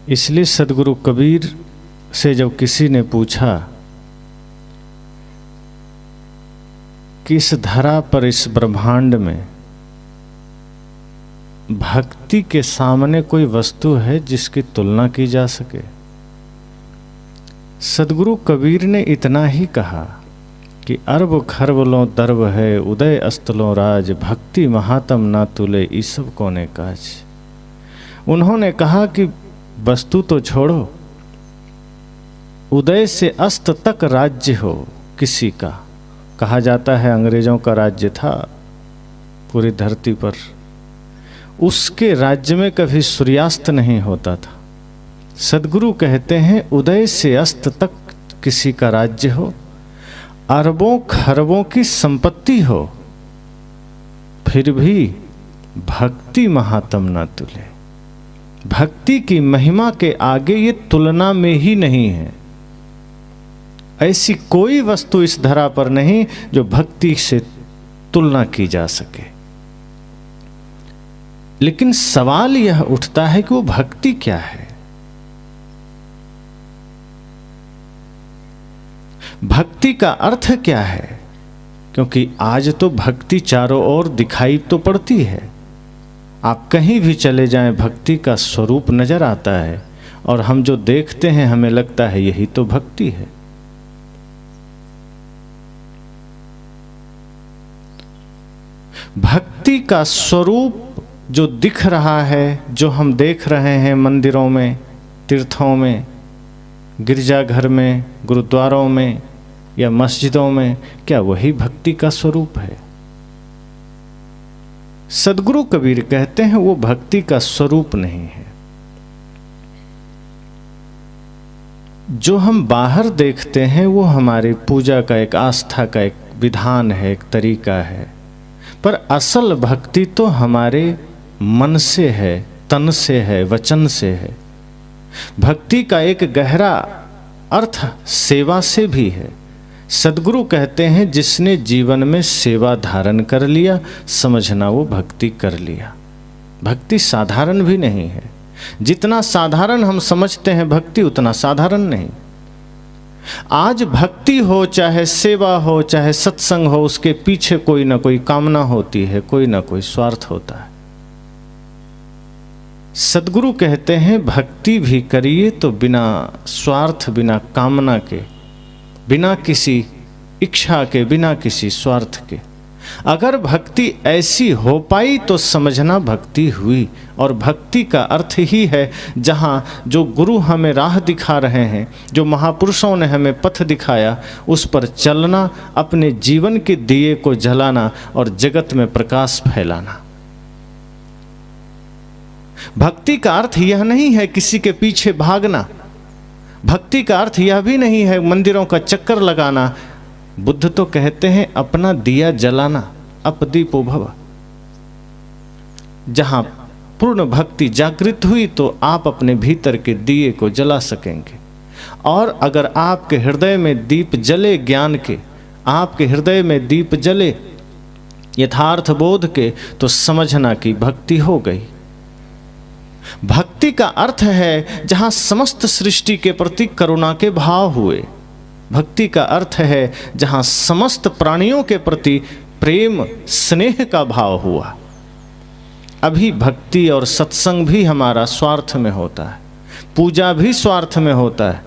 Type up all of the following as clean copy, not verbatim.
इसलिए सदगुरु कबीर से जब किसी ने पूछा कि इस धरा पर, इस ब्रह्मांड में भक्ति के सामने कोई वस्तु है जिसकी तुलना की जा सके, सदगुरु कबीर ने इतना ही कहा कि अरब खरबलों दर्व है, उदय अस्तलों राज, भक्ति महात्म ना तुले, ईसब कोने काज। उन्होंने कहा कि वस्तु तो छोड़ो, उदय से अस्त तक राज्य हो किसी का। कहा जाता है अंग्रेजों का राज्य था पूरी धरती पर, उसके राज्य में कभी सूर्यास्त नहीं होता था। सदगुरु कहते हैं उदय से अस्त तक किसी का राज्य हो, अरबों खरबों की संपत्ति हो, फिर भी भक्ति महात्म ना तुले। भक्ति की महिमा के आगे ये तुलना में ही नहीं है। ऐसी कोई वस्तु इस धरा पर नहीं जो भक्ति से तुलना की जा सके। लेकिन सवाल यह उठता है कि वो भक्ति क्या है? भक्ति का अर्थ क्या है? क्योंकि आज तो भक्ति चारों ओर दिखाई तो पड़ती है। आप कहीं भी चले जाएं, भक्ति का स्वरूप नजर आता है, और हम जो देखते हैं हमें लगता है यही तो भक्ति है। भक्ति का स्वरूप जो दिख रहा है, जो हम देख रहे हैं मंदिरों में, तीर्थों में, गिरजाघर में, गुरुद्वारों में या मस्जिदों में, क्या वही भक्ति का स्वरूप है? सदगुरु कबीर कहते हैं वो भक्ति का स्वरूप नहीं है। जो हम बाहर देखते हैं वो हमारी पूजा का एक आस्था का एक विधान है, एक तरीका है, पर असल भक्ति तो हमारे मन से है, तन से है, वचन से है। भक्ति का एक गहरा अर्थ सेवा से भी है। सदगुरु कहते हैं जिसने जीवन में सेवा धारण कर लिया, समझना वो भक्ति कर लिया। भक्ति साधारण भी नहीं है। जितना साधारण हम समझते हैं भक्ति, उतना साधारण नहीं। आज भक्ति हो, चाहे सेवा हो, चाहे सत्संग हो, उसके पीछे कोई ना कोई कामना होती है, कोई ना कोई स्वार्थ होता है। सदगुरु कहते हैं भक्ति भी करिए तो बिना स्वार्थ, बिना कामना के, बिना किसी इच्छा के, बिना किसी स्वार्थ के। अगर भक्ति ऐसी हो पाई तो समझना भक्ति हुई। और भक्ति का अर्थ ही है जहाँ जो गुरु हमें राह दिखा रहे हैं, जो महापुरुषों ने हमें पथ दिखाया, उस पर चलना, अपने जीवन के दिए को जलाना और जगत में प्रकाश फैलाना। भक्ति का अर्थ यह नहीं है किसी के पीछे भागना। भक्ति का अर्थ यह भी नहीं है मंदिरों का चक्कर लगाना। बुद्ध तो कहते हैं अपना दिया जलाना, अपदीपो भव। जहां पूर्ण भक्ति जागृत हुई तो आप अपने भीतर के दिए को जला सकेंगे। और अगर आपके हृदय में दीप जले ज्ञान के, आपके हृदय में दीप जले यथार्थ बोध के, तो समझना कि भक्ति हो गई। भक्ति का अर्थ है जहां समस्त सृष्टि के प्रति करुणा के भाव हुए। भक्ति का अर्थ है जहां समस्त प्राणियों के प्रति प्रेम स्नेह का भाव हुआ। अभी भक्ति और सत्संग भी हमारा स्वार्थ में होता है, पूजा भी स्वार्थ में होता है।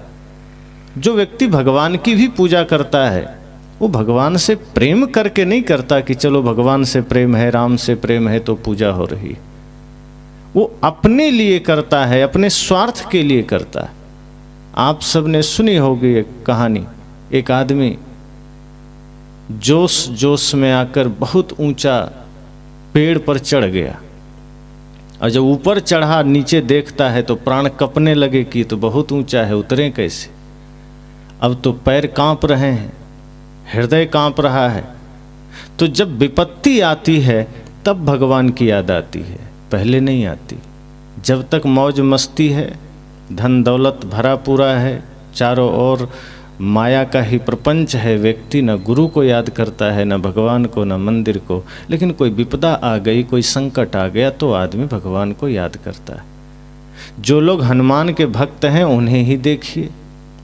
जो व्यक्ति भगवान की भी पूजा करता है वो भगवान से प्रेम करके नहीं करता कि चलो भगवान से प्रेम है, राम से प्रेम है तो पूजा हो रही। वो अपने लिए करता है, अपने स्वार्थ के लिए करता है। आप सब ने सुनी होगी एक कहानी, एक आदमी जोश जोश में आकर बहुत ऊंचा पेड़ पर चढ़ गया, और जब ऊपर चढ़ा नीचे देखता है तो प्राण कपने लगे कि तो बहुत ऊंचा है, उतरे कैसे। अब तो पैर कांप रहे हैं, हृदय कांप रहा है। तो जब विपत्ति आती है तब भगवान की याद आती है, पहले नहीं आती। जब तक मौज मस्ती है, धन दौलत भरा पूरा है, चारों ओर माया का ही प्रपंच है, व्यक्ति न गुरु को याद करता है, न भगवान को, न मंदिर को। लेकिन कोई विपदा आ गई, कोई संकट आ गया तो आदमी भगवान को याद करता है। जो लोग हनुमान के भक्त हैं उन्हें ही देखिए,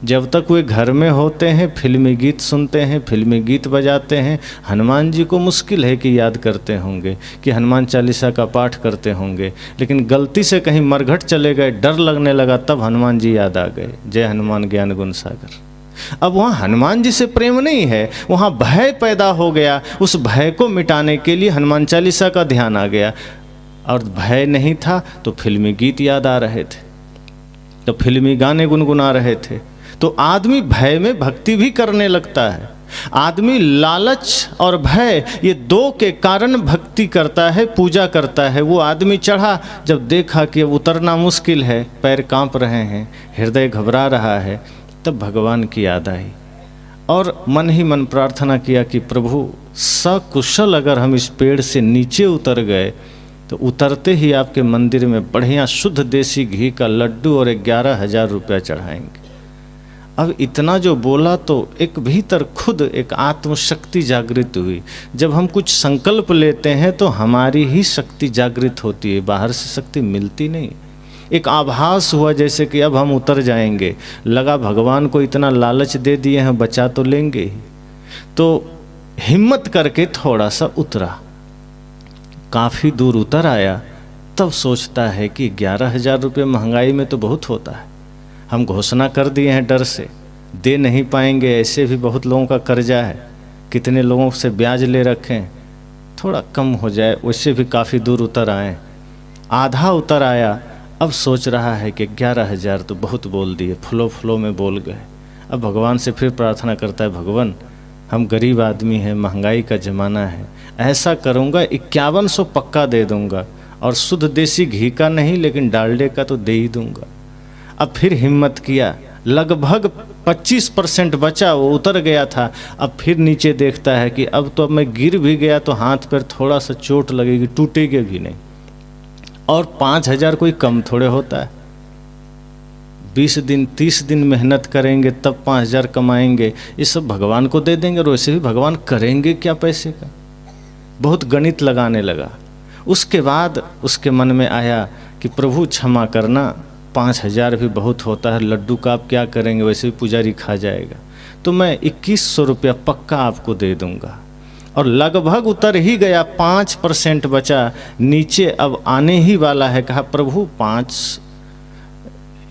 जब तक वे घर में होते हैं फिल्मी गीत सुनते हैं, फिल्मी गीत बजाते हैं। हनुमान जी को मुश्किल है कि याद करते होंगे, कि हनुमान चालीसा का पाठ करते होंगे, लेकिन गलती से कहीं मरघट चले गए, डर लगने लगा, तब हनुमान जी याद आ गए। जय हनुमान ज्ञान गुण सागर। अब वहाँ हनुमान जी से प्रेम नहीं है, वहाँ भय पैदा हो गया। उस भय को मिटाने के लिए हनुमान चालीसा का ध्यान आ गया, और भय नहीं था तो फिल्मी गीत याद आ रहे थे, तो फिल्मी गाने गुनगुना रहे थे। तो आदमी भय में भक्ति भी करने लगता है। आदमी लालच और भय, ये दो के कारण भक्ति करता है, पूजा करता है। वो आदमी चढ़ा, जब देखा कि अब उतरना मुश्किल है, पैर कांप रहे हैं, हृदय घबरा रहा है, तब भगवान की याद आई और मन ही मन प्रार्थना किया कि प्रभु सकुशल अगर हम इस पेड़ से नीचे उतर गए तो उतरते ही आपके मंदिर में बढ़िया शुद्ध देसी घी का लड्डू और 11,000 रुपया चढ़ाएंगे। अब इतना जो बोला तो एक भीतर खुद एक आत्मशक्ति जागृत हुई। जब हम कुछ संकल्प लेते हैं तो हमारी ही शक्ति जागृत होती है, बाहर से शक्ति मिलती नहीं। एक आभास हुआ जैसे कि अब हम उतर जाएंगे, लगा भगवान को इतना लालच दे दिए हैं, बचा तो लेंगे ही। तो हिम्मत करके थोड़ा सा उतरा, काफ़ी दूर उतर आया, तब सोचता है कि 11,000 रुपये महंगाई में तो बहुत होता है। हम घोषणा कर दिए हैं, डर से दे नहीं पाएंगे, ऐसे भी बहुत लोगों का कर्जा है, कितने लोगों से ब्याज ले रखे हैं, थोड़ा कम हो जाए। वैसे भी काफ़ी दूर उतर आए, आधा उतर आया, अब सोच रहा है कि 11,000 तो बहुत बोल दिए, फ्लो में बोल गए। अब भगवान से फिर प्रार्थना करता है, भगवान हम गरीब आदमी हैं, महंगाई का ज़माना है, ऐसा करूँगा 5100 पक्का दे दूँगा, और शुद्ध देसी घी का नहीं लेकिन डालडे का तो दे ही दूँगा। अब फिर हिम्मत किया, लगभग 25% बचा, वो उतर गया था। अब फिर नीचे देखता है कि अब तो मैं गिर भी गया तो हाथ पर थोड़ा सा चोट लगेगी, टूटेगी भी नहीं। और 5,000 कोई कम थोड़े होता है, 20 दिन 30 दिन मेहनत करेंगे तब 5,000 कमाएंगे, ये सब भगवान को दे देंगे। और वैसे भी भगवान करेंगे क्या पैसे का, बहुत गणित लगाने लगा। उसके बाद उसके मन में आया कि प्रभु क्षमा करना, 5,000 भी बहुत होता है, लड्डू का आप क्या करेंगे, वैसे भी पुजारी खा जाएगा, तो मैं 2100 रुपया पक्का आपको दे दूंगा। और लगभग उतर ही गया, 5% बचा, नीचे अब आने ही वाला है। कहा प्रभु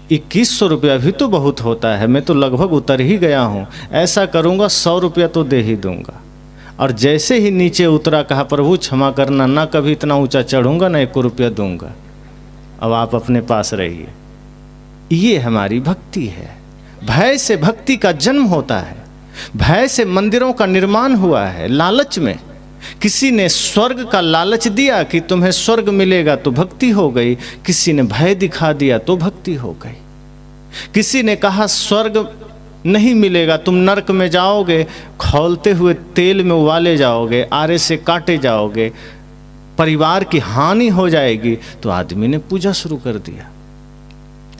2100 रुपया भी तो बहुत होता है, मैं तो लगभग उतर ही गया हूँ, ऐसा करूँगा 100 रुपया तो दे ही दूंगा। और जैसे ही नीचे उतरा, कहा प्रभु क्षमा करना, ना कभी इतना ऊंचा चढ़ूंगा, ना 1 रुपया दूंगा, अब आप अपने पास रहिए। ये हमारी भक्ति है। भय से भक्ति का जन्म होता है, भय से मंदिरों का निर्माण हुआ है। लालच में किसी ने स्वर्ग का लालच दिया कि तुम्हें स्वर्ग मिलेगा तो भक्ति हो गई, किसी ने भय दिखा दिया तो भक्ति हो गई। किसी ने कहा स्वर्ग नहीं मिलेगा, तुम नरक में जाओगे, खौलते हुए तेल में उबाले जाओगे, आरे से काटे जाओगे, परिवार की हानि हो जाएगी, तो आदमी ने पूजा शुरू कर दिया।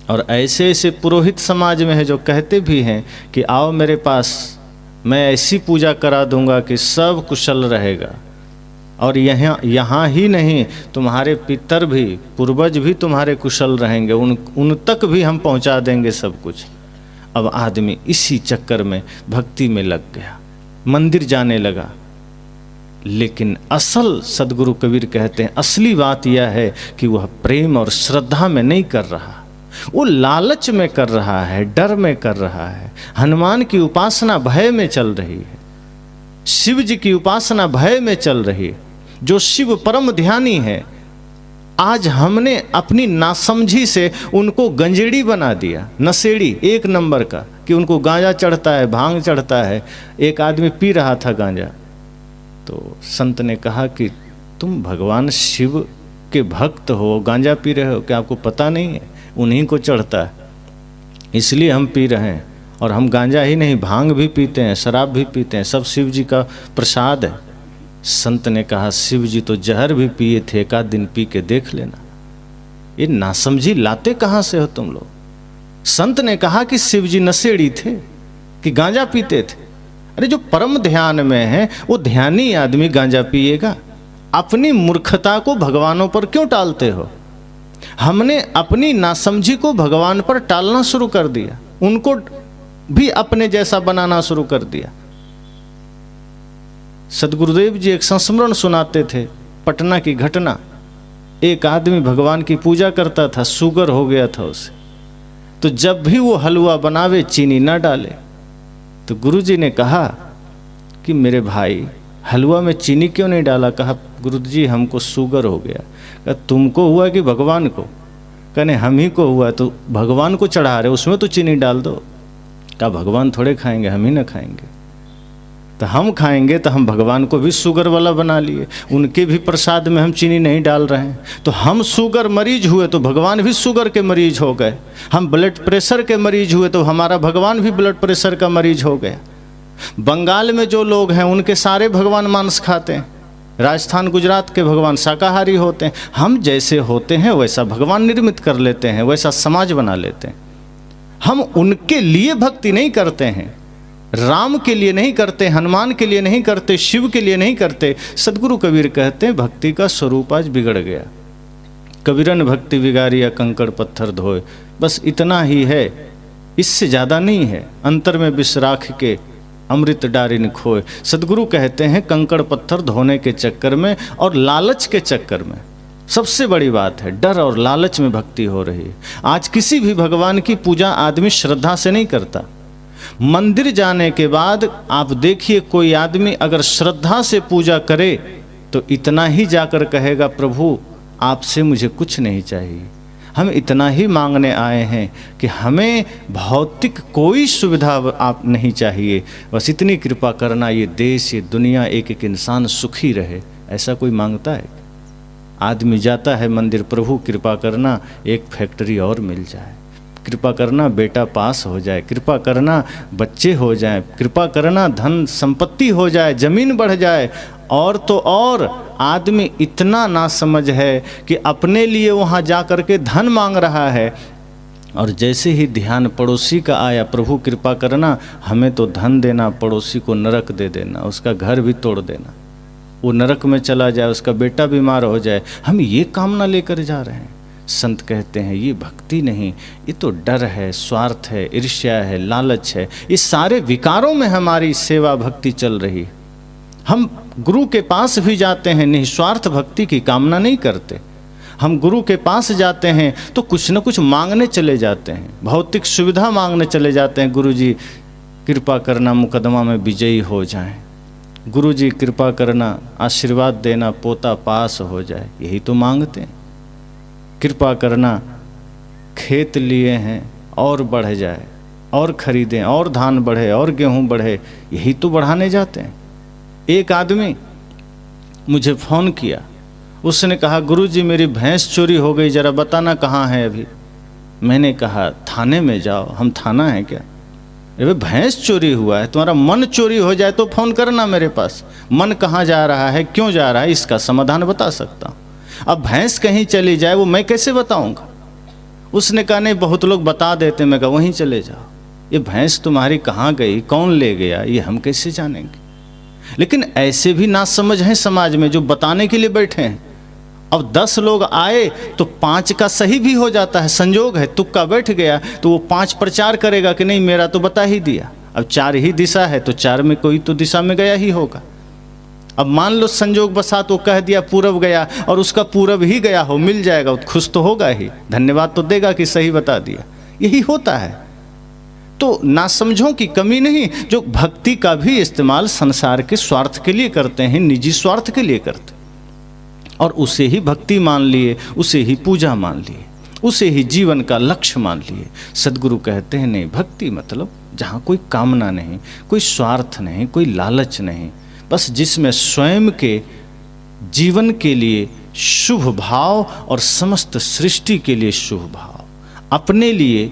और ऐसे ऐसे पुरोहित समाज में है जो कहते भी हैं कि आओ मेरे पास, मैं ऐसी पूजा करा दूंगा कि सब कुशल रहेगा। और यहाँ ही नहीं, तुम्हारे पितर भी, पूर्वज भी तुम्हारे कुशल रहेंगे, उन तक भी हम पहुँचा देंगे सब कुछ। अब आदमी इसी चक्कर में भक्ति में लग गया, मंदिर जाने लगा। लेकिन असल सदगुरु कबीर कहते हैं असली बात यह है कि वह प्रेम और श्रद्धा में नहीं कर रहा, वो लालच में कर रहा है, डर में कर रहा है। हनुमान की उपासना भय में चल रही है, शिव जी की उपासना भय में चल रही है। जो शिव परम ध्यानी है, आज हमने अपनी नासमझी से उनको गंजेड़ी बना दिया, नशेड़ी एक नंबर का, कि उनको गांजा चढ़ता है, भांग चढ़ता है। एक आदमी पी रहा था गांजा, तो संत ने कहा कि तुम भगवान शिव के भक्त हो, गांजा पी रहे हो, क्या आपको पता नहीं है, उन्हीं को चढ़ता है, इसलिए हम पी रहे हैं। और हम गांजा ही नहीं, भांग भी पीते हैं, शराब भी पीते हैं, सब शिव जी का प्रसाद है। संत ने कहा शिव जी तो जहर भी पिए थे, एक आध दिन पी के देख लेना। ये नासमझी लाते कहाँ से हो तुम लोग। संत ने कहा कि शिव जी नशेड़ी थे, कि गांजा पीते थे। अरे जो परम ध्यान में है वो ध्यानी आदमी गांजा पिएगा? अपनी मूर्खता को भगवानों पर क्यों टालते हो? हमने अपनी नासमझी को भगवान पर टालना शुरू कर दिया, उनको भी अपने जैसा बनाना शुरू कर दिया। सदगुरुदेव जी एक संस्मरण सुनाते थे, पटना की घटना। एक आदमी भगवान की पूजा करता था, शुगर हो गया था उसे, तो जब भी वो हलवा बनावे चीनी ना डाले। तो गुरुजी ने कहा कि मेरे भाई हलवा में चीनी क्यों नहीं डाला? कहा गुरुजी हमको शुगर हो गया। कहा तुमको हुआ कि भगवान को? कहने हम ही को हुआ। तो भगवान को चढ़ा रहे, उसमें तो चीनी डाल दो। कहा भगवान थोड़े खाएंगे, हम ही ना खाएंगे। तो हम खाएंगे तो हम भगवान को भी शुगर वाला बना लिए, उनके भी प्रसाद में हम चीनी नहीं डाल रहे हैं। तो हम शुगर मरीज हुए तो भगवान भी शुगर के मरीज हो गए। हम ब्लड प्रेशर के मरीज हुए तो हमारा भगवान भी ब्लड प्रेशर का मरीज हो गया। बंगाल में जो लोग हैं उनके सारे भगवान मांस खाते हैं, राजस्थान गुजरात के भगवान शाकाहारी होते हैं। हम जैसे होते हैं वैसा भगवान निर्मित कर लेते हैं, वैसा समाज बना लेते हैं। हम उनके लिए भक्ति नहीं करते हैं, राम के लिए नहीं करते, हनुमान के लिए नहीं करते, शिव के लिए नहीं करते। सदगुरु कबीर कहते हैं भक्ति का स्वरूप आज बिगड़ गया। कबीरन भक्ति बिगाड़िया कंकड़ पत्थर धोए, बस इतना ही है, इससे ज़्यादा नहीं है। अंतर में विष राख के अमृत डारिन खोए। सदगुरु कहते हैं कंकड़ पत्थर धोने के चक्कर में और लालच के चक्कर में सबसे बड़ी बात है डर और लालच में भक्ति हो रही है। आज किसी भी भगवान की पूजा आदमी श्रद्धा से नहीं करता। मंदिर जाने के बाद आप देखिए, कोई आदमी अगर श्रद्धा से पूजा करे तो इतना ही जाकर कहेगा प्रभु आपसे मुझे कुछ नहीं चाहिए, हम इतना ही मांगने आए हैं कि हमें भौतिक कोई सुविधा आप नहीं चाहिए, बस इतनी कृपा करना, ये देश ये दुनिया एक एक इंसान सुखी रहे। ऐसा कोई मांगता है? आदमी जाता है मंदिर, प्रभु कृपा करना एक फैक्ट्री और मिल जाए, कृपा करना बेटा पास हो जाए, कृपा करना बच्चे हो जाएं, कृपा करना धन संपत्ति हो जाए, जमीन बढ़ जाए। और तो और आदमी इतना नासमझ है कि अपने लिए वहाँ जा कर के धन मांग रहा है, और जैसे ही ध्यान पड़ोसी का आया, प्रभु कृपा करना हमें तो धन देना, पड़ोसी को नरक दे देना, उसका घर भी तोड़ देना, वो नरक में चला जाए, उसका बेटा बीमार हो जाए, हम ये कामना लेकर जा रहे हैं। संत कहते हैं ये भक्ति नहीं, ये तो डर है, स्वार्थ है, ईर्ष्या है, लालच है। इस सारे विकारों में हमारी सेवा भक्ति चल रही है। हम गुरु के पास भी जाते हैं, निस्वार्थ भक्ति की कामना नहीं करते। हम गुरु के पास जाते हैं तो कुछ न कुछ मांगने चले जाते हैं, भौतिक सुविधा मांगने चले जाते हैं। गुरु जी कृपा करना मुकदमा में विजयी हो जाएं, गुरु जी कृपा करना आशीर्वाद देना पोता पास हो जाए, यही तो मांगते हैं। कृपा करना खेत लिए हैं और बढ़ जाए, और खरीदें, और धान बढ़े, और गेहूं बढ़े, यही तो बढ़ाने जाते हैं। एक आदमी मुझे फ़ोन किया, उसने कहा गुरुजी मेरी भैंस चोरी हो गई, ज़रा बताना कहाँ है अभी। मैंने कहा थाने में जाओ। हम थाना है क्या? अरे भैंस चोरी हुआ है, तुम्हारा मन चोरी हो जाए तो फ़ोन करना मेरे पास। मन कहाँ जा रहा है, क्यों जा रहा है, इसका समाधान बता सकता हूँ। अब भैंस कहीं चली जाए वो मैं कैसे बताऊँगा? उसने कहा नहीं बहुत लोग बता देते। मैं कहा वहीं चले जाओ। ये भैंस तुम्हारी कहाँ गई, कौन ले गया, ये हम कैसे जानेंगे? लेकिन ऐसे भी नासमझ हैं समाज में जो बताने के लिए बैठे हैं। अब 10 लोग आए तो 5 का सही भी हो जाता है, संजोग है, तुक्का बैठ गया तो वो 5 प्रचार करेगा कि नहीं मेरा तो बता ही दिया। अब 4 ही दिशा है तो 4 में कोई तो दिशा में गया ही होगा। अब मान लो संजोग बसात वो कह दिया पूरब गया और उसका पूरब ही गया हो, मिल जाएगा, खुश तो होगा ही, धन्यवाद तो देगा कि सही बता दिया। यही होता है। तो नासमझों की कमी नहीं, जो भक्ति का भी इस्तेमाल संसार के स्वार्थ के लिए करते हैं, निजी स्वार्थ के लिए करते हैं, और उसे ही भक्ति मान लिए, उसे ही पूजा मान लिए, उसे ही जीवन का लक्ष्य मान लिए। सदगुरु कहते हैं नहीं, भक्ति मतलब जहाँ कोई कामना नहीं, कोई स्वार्थ नहीं, कोई लालच नहीं, बस जिसमें स्वयं के जीवन के लिए शुभ भाव और समस्त सृष्टि के लिए शुभ भाव, अपने लिए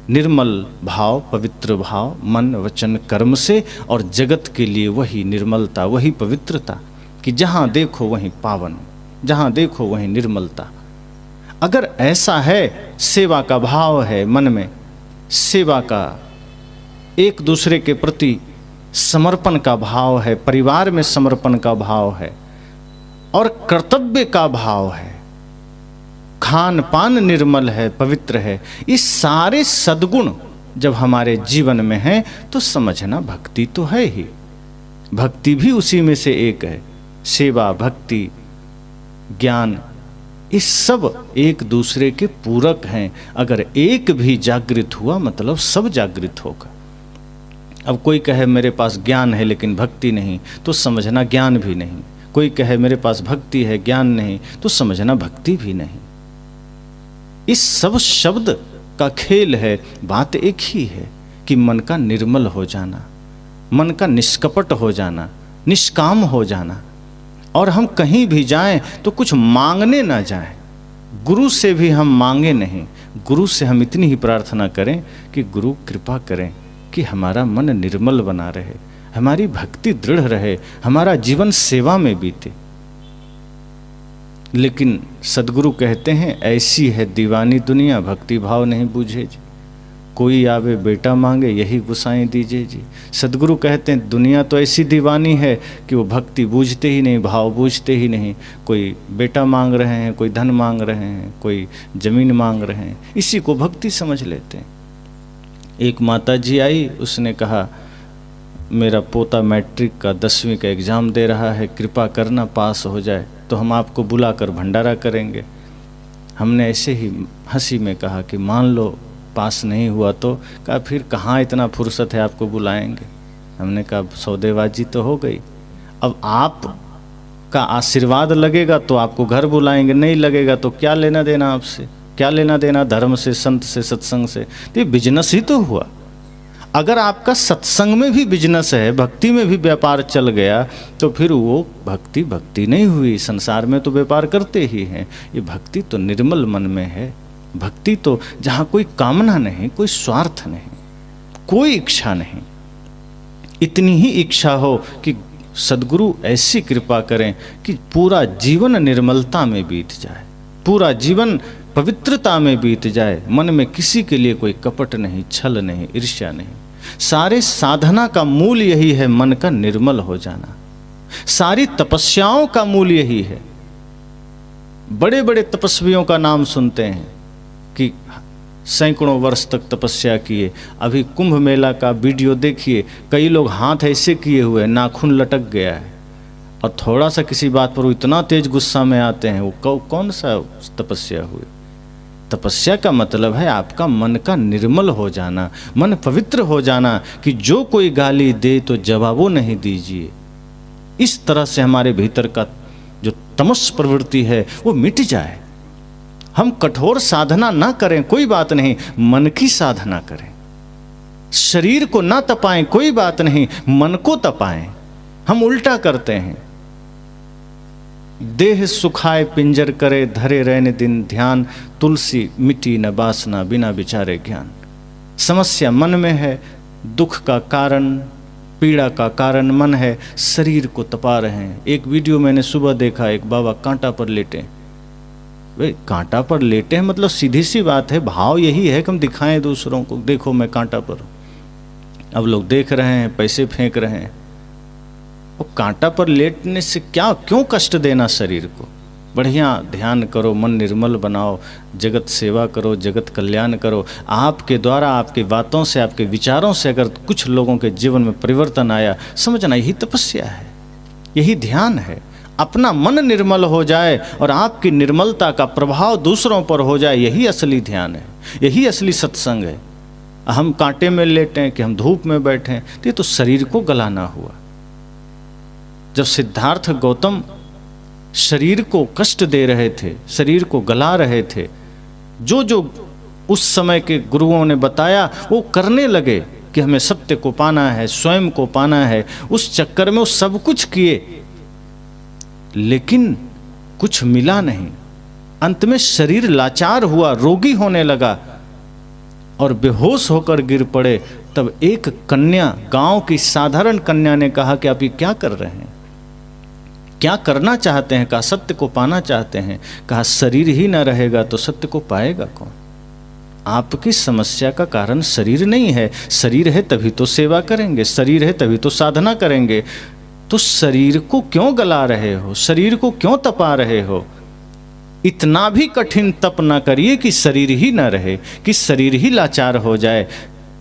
निर्मल भाव, पवित्र भाव, मन वचन कर्म से, और जगत के लिए वही निर्मलता, वही पवित्रता कि जहाँ देखो वहीं पावन, जहाँ देखो वहीं निर्मलता। अगर ऐसा है, सेवा का भाव है मन में, सेवा का, एक दूसरे के प्रति समर्पण का भाव है, परिवार में समर्पण का भाव है, और कर्तव्य का भाव है, खान पान निर्मल है, पवित्र है। इस सारे सद्गुण जब हमारे जीवन में हैं तो समझना भक्ति तो है ही। भक्ति भी उसी में से एक है। सेवा, भक्ति, ज्ञान, इस सब एक दूसरे के पूरक हैं। अगर एक भी जागृत हुआ मतलब सब जागृत होगा। अब कोई कहे मेरे पास ज्ञान है लेकिन भक्ति नहीं, तो समझना ज्ञान भी नहीं। कोई कहे मेरे पास भक्ति है ज्ञान नहीं, तो समझना भक्ति भी नहीं। इस सब शब्द का खेल है। बात एक ही है कि मन का निर्मल हो जाना, मन का निष्कपट हो जाना, निष्काम हो जाना। और हम कहीं भी जाएं तो कुछ मांगने ना जाएं। गुरु से भी हम मांगे नहीं। गुरु से हम इतनी ही प्रार्थना करें कि गुरु कृपा करें कि हमारा मन निर्मल बना रहे, हमारी भक्ति दृढ़ रहे, हमारा जीवन सेवा में बीते। लेकिन सदगुरु कहते हैं ऐसी है दीवानी दुनिया, भक्ति भाव नहीं बूझे जी। कोई आवे बेटा मांगे, यही गुसाई दीजिए जी। सदगुरु कहते हैं दुनिया तो ऐसी दीवानी है कि वो भक्ति बूझते ही नहीं, भाव बूझते ही नहीं। कोई बेटा मांग रहे हैं, कोई धन मांग रहे हैं, कोई जमीन मांग रहे हैं, इसी को भक्ति समझ लेते हैं। एक माता जी आई, उसने कहा मेरा पोता मैट्रिक का 10वीं का एग्ज़ाम दे रहा है, कृपा करना पास हो जाए तो हम आपको बुलाकर भंडारा करेंगे। हमने ऐसे ही हंसी में कहा कि मान लो पास नहीं हुआ तो? कहा फिर कहाँ इतना फुर्सत है आपको बुलाएंगे। हमने कहा सौदेबाजी तो हो गई। अब आप का आशीर्वाद लगेगा तो आपको घर बुलाएंगे, नहीं लगेगा तो क्या लेना देना आपसे, क्या लेना देना धर्म से, संत से, सत्संग से। तो ये बिजनेस ही तो हुआ। अगर आपका सत्संग में भी बिजनेस है, भक्ति में भी व्यापार चल गया, तो फिर वो भक्ति भक्ति नहीं हुई। संसार में तो व्यापार करते ही हैं, ये भक्ति तो निर्मल मन में है। भक्ति तो जहाँ कोई कामना नहीं, कोई स्वार्थ नहीं, कोई इच्छा नहीं। इतनी ही इच्छा हो कि सद्गुरु ऐसी कृपा करें कि पूरा जीवन निर्मलता में बीत जाए, पूरा जीवन पवित्रता में बीत जाए। मन में किसी के लिए कोई कपट नहीं, छल नहीं, ईर्ष्या नहीं। सारे साधना का मूल यही है, मन का निर्मल हो जाना। सारी तपस्याओं का मूल यही है। बड़े बड़े तपस्वियों का नाम सुनते हैं कि सैकड़ों वर्ष तक तपस्या किए। अभी कुंभ मेला का वीडियो देखिए, कई लोग हाथ ऐसे किए हुए, नाखून लटक गया है, और थोड़ा सा किसी बात पर वो इतना तेज गुस्सा में आते हैं। वो कौन सा तपस्या हुई? तपस्या का मतलब है आपका मन का निर्मल हो जाना, मन पवित्र हो जाना कि जो कोई गाली दे तो जवाबो नहीं दीजिए। इस तरह से हमारे भीतर का जो तमस प्रवृत्ति है वो मिट जाए। हम कठोर साधना ना करें, कोई बात नहीं, मन की साधना करें। शरीर को ना तपाएं, कोई बात नहीं, मन को तपाएं। हम उल्टा करते हैं। देह सुखाए पिंजर करे, धरे रहने दिन ध्यान, तुलसी मिटी न बासना, बिना विचारे ज्ञान। समस्या मन में है, दुख का कारण, पीड़ा का कारण मन है, शरीर को तपा रहे हैं। एक वीडियो मैंने सुबह देखा, एक बाबा कांटा पर लेटे। वे कांटा पर लेटे हैं मतलब सीधी सी बात है, भाव यही है कि हम दिखाएं दूसरों को, देखो मैं कांटा पर हूं। अब लोग देख रहे हैं, पैसे फेंक रहे हैं। और कांटा पर लेटने से क्या, क्यों कष्ट देना शरीर को? बढ़िया ध्यान करो, मन निर्मल बनाओ, जगत सेवा करो, जगत कल्याण करो। आपके द्वारा, आपकी बातों से, आपके विचारों से अगर कुछ लोगों के जीवन में परिवर्तन आया, समझना यही तपस्या है, यही ध्यान है। अपना मन निर्मल हो जाए और आपकी निर्मलता का प्रभाव दूसरों पर हो जाए, यही असली ध्यान है, यही असली सत्संग है। हम कांटे में लेटें कि हम धूप में बैठें, तो ये तो शरीर को गलाना हुआ। जब सिद्धार्थ गौतम शरीर को कष्ट दे रहे थे, शरीर को गला रहे थे, जो जो उस समय के गुरुओं ने बताया वो करने लगे कि हमें सत्य को पाना है, स्वयं को पाना है। उस चक्कर में वो सब कुछ किए, लेकिन कुछ मिला नहीं। अंत में शरीर लाचार हुआ, रोगी होने लगा और बेहोश होकर गिर पड़े। तब एक कन्या, गांव की साधारण कन्या ने कहा कि आप ये क्या कर रहे हैं, क्या करना चाहते हैं? कहा सत्य को पाना चाहते हैं। कहा शरीर ही ना रहेगा तो सत्य को पाएगा कौन? आपकी समस्या का कारण शरीर नहीं है। शरीर है तभी तो सेवा करेंगे, शरीर है तभी तो साधना करेंगे। तो शरीर को क्यों गला रहे हो, शरीर को क्यों तपा रहे हो? इतना भी कठिन तप ना करिए कि शरीर ही ना रहे, कि शरीर ही लाचार हो जाए।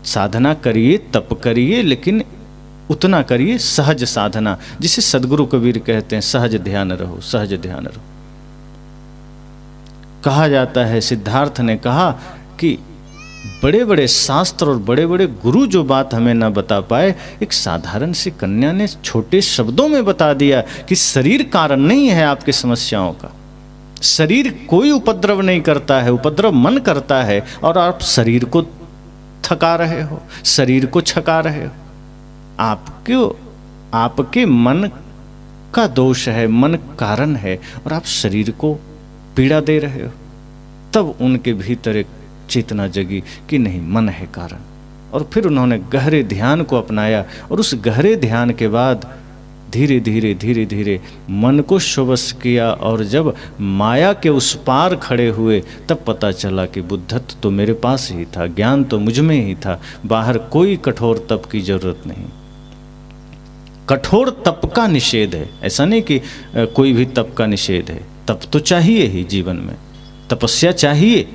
साधना करिए, तप करिए, लेकिन उतना करिए सहज साधना, जिसे सदगुरु कबीर कहते हैं सहज ध्यान रहो, सहज ध्यान रहो। कहा जाता है, सिद्धार्थ ने कहा कि बड़े बड़े शास्त्र और बड़े बड़े गुरु जो बात हमें ना बता पाए, एक साधारण सी कन्या ने छोटे शब्दों में बता दिया कि शरीर कारण नहीं है आपकी समस्याओं का। शरीर कोई उपद्रव नहीं करता है, उपद्रव मन करता है, और आप शरीर को थका रहे हो, शरीर को छका रहे हो। आपके मन का दोष है, मन कारण है, और आप शरीर को पीड़ा दे रहे हो। तब उनके भीतर एक चेतना जगी कि नहीं, मन है कारण। और फिर उन्होंने गहरे ध्यान को अपनाया, और उस गहरे ध्यान के बाद धीरे धीरे धीरे धीरे मन को शुवश किया। और जब माया के उस पार खड़े हुए, तब पता चला कि बुद्धत्व तो मेरे पास ही था, ज्ञान तो मुझ में ही था, बाहर कोई कठोर तप की जरूरत नहीं। कठोर तप का निषेध है, ऐसा नहीं कि कोई भी तप का निषेध है। तप तो चाहिए ही जीवन में, तपस्या चाहिए,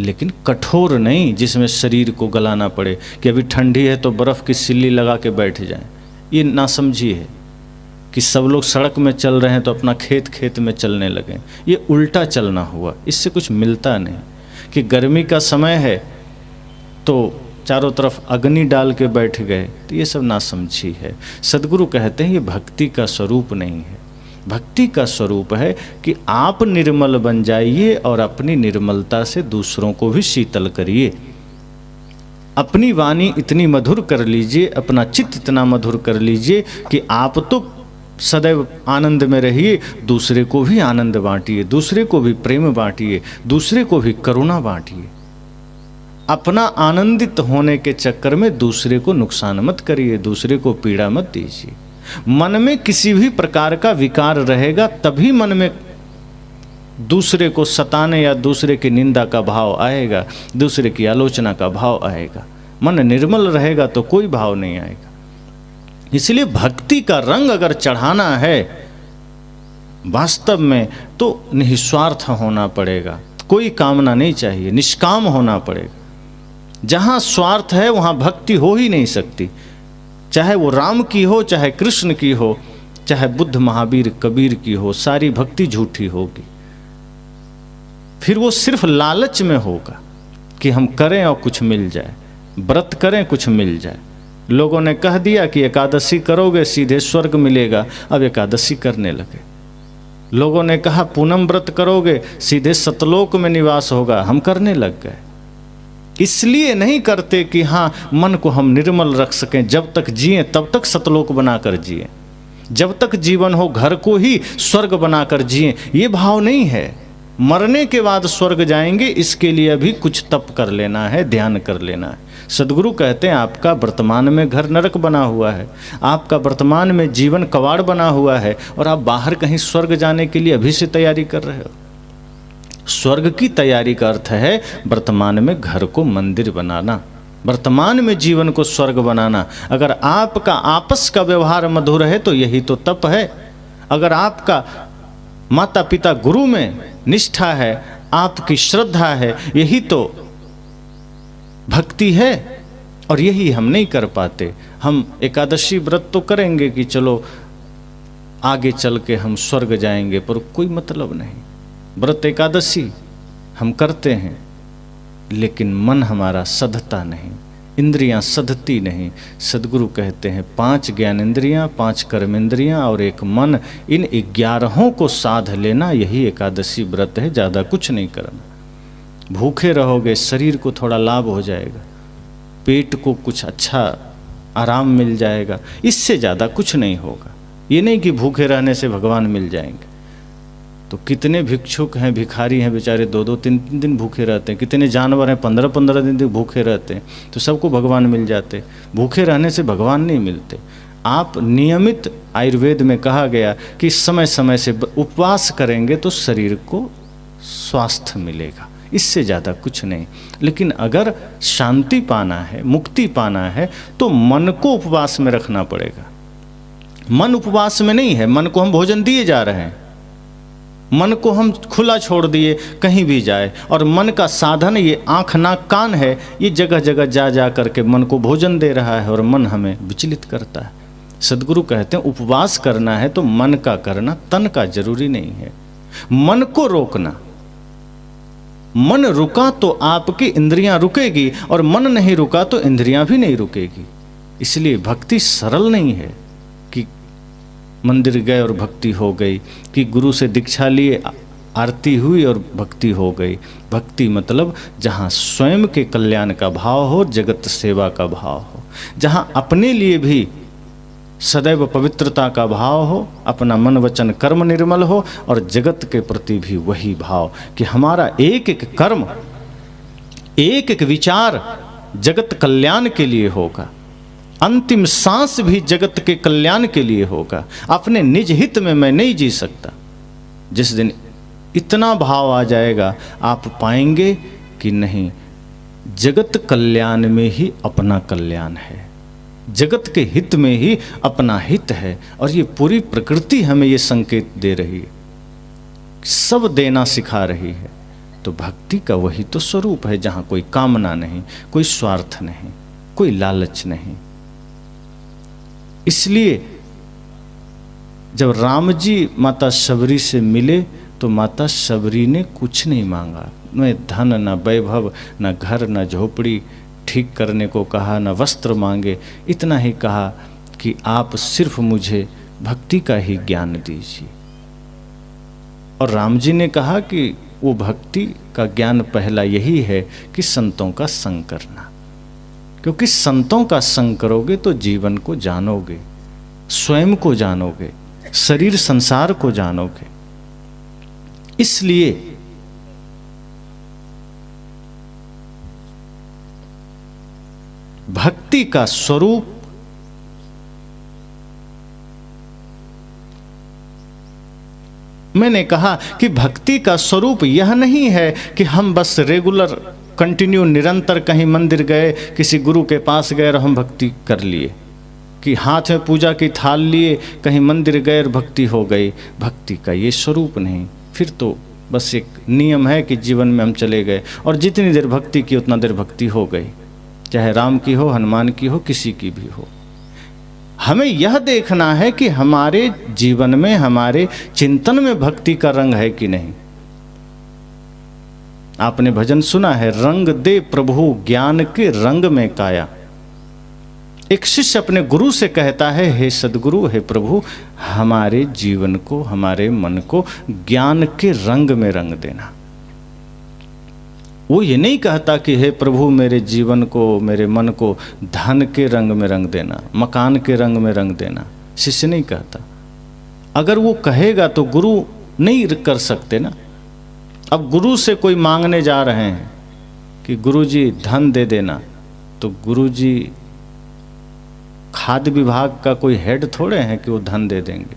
लेकिन कठोर नहीं जिसमें शरीर को गलाना पड़े कि अभी ठंडी है तो बर्फ़ की सिल्ली लगा के बैठ जाएं। ये नासमझी है कि सब लोग सड़क में चल रहे हैं तो अपना खेत खेत में चलने लगें। ये उल्टा चलना हुआ, इससे कुछ मिलता नहीं। कि गर्मी का समय है तो चारों तरफ अग्नि डाल के बैठ गए, तो ये सब नासमझी है। सदगुरु कहते हैं ये भक्ति का स्वरूप नहीं है। भक्ति का स्वरूप है कि आप निर्मल बन जाइए और अपनी निर्मलता से दूसरों को भी शीतल करिए। अपनी वाणी इतनी मधुर कर लीजिए, अपना चित्त इतना मधुर कर लीजिए कि आप तो सदैव आनंद में रहिए, दूसरे को भी आनंद बांटिए, दूसरे को भी प्रेम बांटिए, दूसरे को भी करुणा बांटिए। अपना आनंदित होने के चक्कर में दूसरे को नुकसान मत करिए, दूसरे को पीड़ा मत दीजिए। मन में किसी भी प्रकार का विकार रहेगा तभी मन में दूसरे को सताने या दूसरे की निंदा का भाव आएगा, दूसरे की आलोचना का भाव आएगा। मन निर्मल रहेगा तो कोई भाव नहीं आएगा। इसलिए भक्ति का रंग अगर चढ़ाना है वास्तव में तो निस्वार्थ होना पड़ेगा, कोई कामना नहीं चाहिए, निष्काम होना पड़ेगा। जहाँ स्वार्थ है वहाँ भक्ति हो ही नहीं सकती, चाहे वो राम की हो, चाहे कृष्ण की हो, चाहे बुद्ध महावीर कबीर की हो, सारी भक्ति झूठी होगी। फिर वो सिर्फ लालच में होगा कि हम करें और कुछ मिल जाए, व्रत करें कुछ मिल जाए। लोगों ने कह दिया कि एकादशी करोगे सीधे स्वर्ग मिलेगा, अब एकादशी करने लगे। लोगों ने कहा पूनम व्रत करोगे सीधे सतलोक में निवास होगा, हम करने लग गए। इसलिए नहीं करते कि हाँ मन को हम निर्मल रख सकें, जब तक जिए तब तक सतलोक बनाकर जिए, जब तक जीवन हो घर को ही स्वर्ग बनाकर जिए। ये भाव नहीं है मरने के बाद स्वर्ग जाएंगे, इसके लिए अभी कुछ तप कर लेना है, ध्यान कर लेना है। सदगुरु कहते हैं आपका वर्तमान में घर नरक बना हुआ है, आपका वर्तमान में जीवन कवाड़ बना हुआ है, और आप बाहर कहीं स्वर्ग जाने के लिए अभी से तैयारी कर रहे हो। स्वर्ग की तैयारी का अर्थ है वर्तमान में घर को मंदिर बनाना, वर्तमान में जीवन को स्वर्ग बनाना। अगर आपका आपस का व्यवहार मधुर है तो यही तो तप है। अगर आपका माता पिता गुरु में निष्ठा है, आपकी श्रद्धा है, यही तो भक्ति है। और यही हम नहीं कर पाते। हम एकादशी व्रत तो करेंगे कि चलो आगे चल के हम स्वर्ग जाएंगे, पर कोई मतलब नहीं। व्रत एकादशी हम करते हैं, लेकिन मन हमारा सधता नहीं, इंद्रियां सधती नहीं। सदगुरु कहते हैं 5 ज्ञान इंद्रियां, 5 कर्म इंद्रियां और 1 मन, इन 11 को साध लेना, यही एकादशी व्रत है। ज़्यादा कुछ नहीं करना। भूखे रहोगे शरीर को थोड़ा लाभ हो जाएगा, पेट को कुछ अच्छा आराम मिल जाएगा, इससे ज़्यादा कुछ नहीं होगा। ये नहीं कि भूखे रहने से भगवान मिल जाएंगे। तो कितने भिक्षुक हैं, भिखारी हैं, बेचारे 2-2, 3-3 दिन भूखे रहते हैं। कितने जानवर हैं 15-15 दिन तक भूखे रहते हैं, तो सबको भगवान मिल जाते। भूखे रहने से भगवान नहीं मिलते। आप नियमित, आयुर्वेद में कहा गया कि समय समय से उपवास करेंगे तो शरीर को स्वास्थ्य मिलेगा, इससे ज़्यादा कुछ नहीं। लेकिन अगर शांति पाना है, मुक्ति पाना है, तो मन को उपवास में रखना पड़ेगा। मन उपवास में नहीं है, मन को हम भोजन दिए जा रहे हैं, मन को हम खुला छोड़ दिए कहीं भी जाए, और मन का साधन ये आँख नाक कान है, ये जगह जगह जा जा करके मन को भोजन दे रहा है और मन हमें विचलित करता है। सद्गुरु कहते हैं उपवास करना है तो मन का करना, तन का जरूरी नहीं है। मन को रोकना, मन रुका तो आपकी इंद्रियां रुकेगी, और मन नहीं रुका तो इंद्रियां भी नहीं रुकेगी। इसलिए भक्ति सरल नहीं है कि मंदिर गए और भक्ति हो गई, कि गुरु से दीक्षा लिए आरती हुई और भक्ति हो गई। भक्ति मतलब जहाँ स्वयं के कल्याण का भाव हो, जगत सेवा का भाव हो, जहाँ अपने लिए भी सदैव पवित्रता का भाव हो, अपना मन वचन कर्म निर्मल हो, और जगत के प्रति भी वही भाव कि हमारा एक एक कर्म, एक एक विचार जगत कल्याण के लिए होगा, अंतिम सांस भी जगत के कल्याण के लिए होगा। अपने निज हित में मैं नहीं जी सकता। जिस दिन इतना भाव आ जाएगा, आप पाएंगे कि नहीं, जगत कल्याण में ही अपना कल्याण है, जगत के हित में ही अपना हित है। और ये पूरी प्रकृति हमें ये संकेत दे रही है, सब देना सिखा रही है। तो भक्ति का वही तो स्वरूप है, जहाँ कोई कामना नहीं, कोई स्वार्थ नहीं, कोई लालच नहीं। इसलिए जब राम जी माता शबरी से मिले तो माता शबरी ने कुछ नहीं मांगा, न धन, न वैभव, न घर, न झोपड़ी ठीक करने को कहा, न वस्त्र मांगे। इतना ही कहा कि आप सिर्फ मुझे भक्ति का ही ज्ञान दीजिए। और राम जी ने कहा कि वो भक्ति का ज्ञान पहला यही है कि संतों का संग करना, क्योंकि संतों का संग करोगे तो जीवन को जानोगे, स्वयं को जानोगे, शरीर संसार को जानोगे। इसलिए भक्ति का स्वरूप मैंने कहा कि भक्ति का स्वरूप यह नहीं है कि हम बस रेगुलर कंटिन्यू निरंतर कहीं मंदिर गए, किसी गुरु के पास गए और हम भक्ति कर लिए, कि हाथ में पूजा की थाल लिए कहीं मंदिर गए और भक्ति हो गई। भक्ति का ये स्वरूप नहीं। फिर तो बस एक नियम है कि जीवन में हम चले गए और जितनी देर भक्ति की उतना देर भक्ति हो गई, चाहे राम की हो, हनुमान की हो, किसी की भी हो। हमें यह देखना है कि हमारे जीवन में, हमारे चिंतन में भक्ति का रंग है कि नहीं। आपने भजन सुना है, रंग दे प्रभु ज्ञान के रंग में काया। एक शिष्य अपने गुरु से कहता है, हे सद्गुरु, हे प्रभु, हमारे जीवन को, हमारे मन को ज्ञान के रंग में रंग देना। वो ये नहीं कहता कि हे प्रभु मेरे जीवन को, मेरे मन को धन के रंग में रंग देना, मकान के रंग में रंग देना। शिष्य नहीं कहता। अगर वो कहेगा तो गुरु नहीं कर सकते ना। अब गुरु से कोई मांगने जा रहे हैं कि गुरु जी धन दे देना, तो गुरु जी खाद्य विभाग का कोई हेड थोड़े हैं कि वो धन दे देंगे।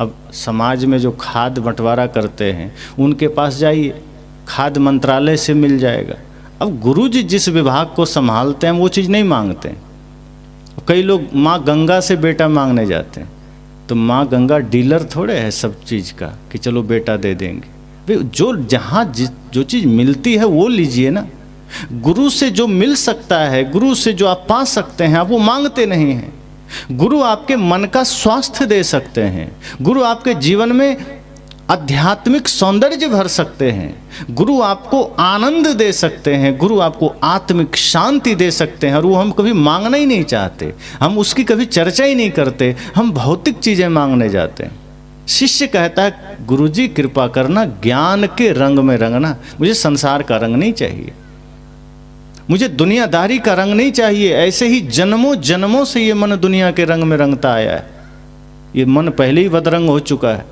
अब समाज में जो खाद्य बंटवारा करते हैं उनके पास जाइए, खाद्य मंत्रालय से मिल जाएगा। अब गुरु जी जिस विभाग को संभालते हैं वो चीज़ नहीं मांगते हैं। कई लोग माँ गंगा से बेटा मांगने जाते हैं, तो माँ गंगा डीलर थोड़े है सब चीज़ का कि चलो बेटा दे देंगे। भाई जो जहाँ जो चीज़ मिलती है वो लीजिए ना। गुरु से जो मिल सकता है, गुरु से जो आप पा सकते हैं, आप वो मांगते नहीं हैं। गुरु आपके मन का स्वास्थ्य दे सकते हैं, गुरु आपके जीवन में आध्यात्मिक सौंदर्य भर सकते हैं, गुरु आपको आनंद दे सकते हैं, गुरु आपको आत्मिक शांति दे सकते हैं। और वो हम कभी मांगना ही नहीं चाहते, हम उसकी कभी चर्चा ही नहीं करते, हम भौतिक चीज़ें मांगने जाते हैं। शिष्य कहता है, गुरुजी कृपा करना, ज्ञान के रंग में रंगना। मुझे संसार का रंग नहीं चाहिए, मुझे दुनियादारी का रंग नहीं चाहिए। ऐसे ही जन्मों जन्मों से ये मन दुनिया के रंग में रंगता आया है। ये मन पहले ही बदरंग हो चुका है,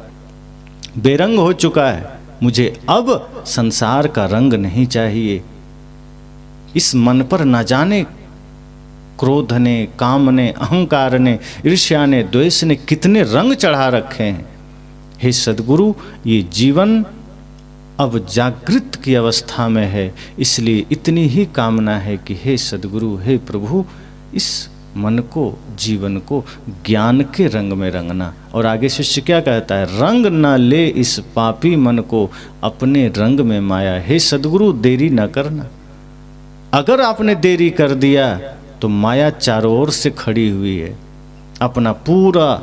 बेरंग हो चुका है। मुझे अब संसार का रंग नहीं चाहिए। इस मन पर न जाने क्रोध ने, काम ने, अहंकार ने, ईर्ष्या ने, द्वेष ने कितने रंग चढ़ा रखे हैं। हे सद्गुरु, ये जीवन अब जागृत की अवस्था में है, इसलिए इतनी ही कामना है कि हे सद्गुरु, हे प्रभु, इस मन को, जीवन को ज्ञान के रंग में रंगना। और आगे शिष्य क्या कहता है, रंग न ले इस पापी मन को अपने रंग में माया। हे सद्गुरु देरी न करना, अगर आपने देरी कर दिया तो माया चारों ओर से खड़ी हुई है, अपना पूरा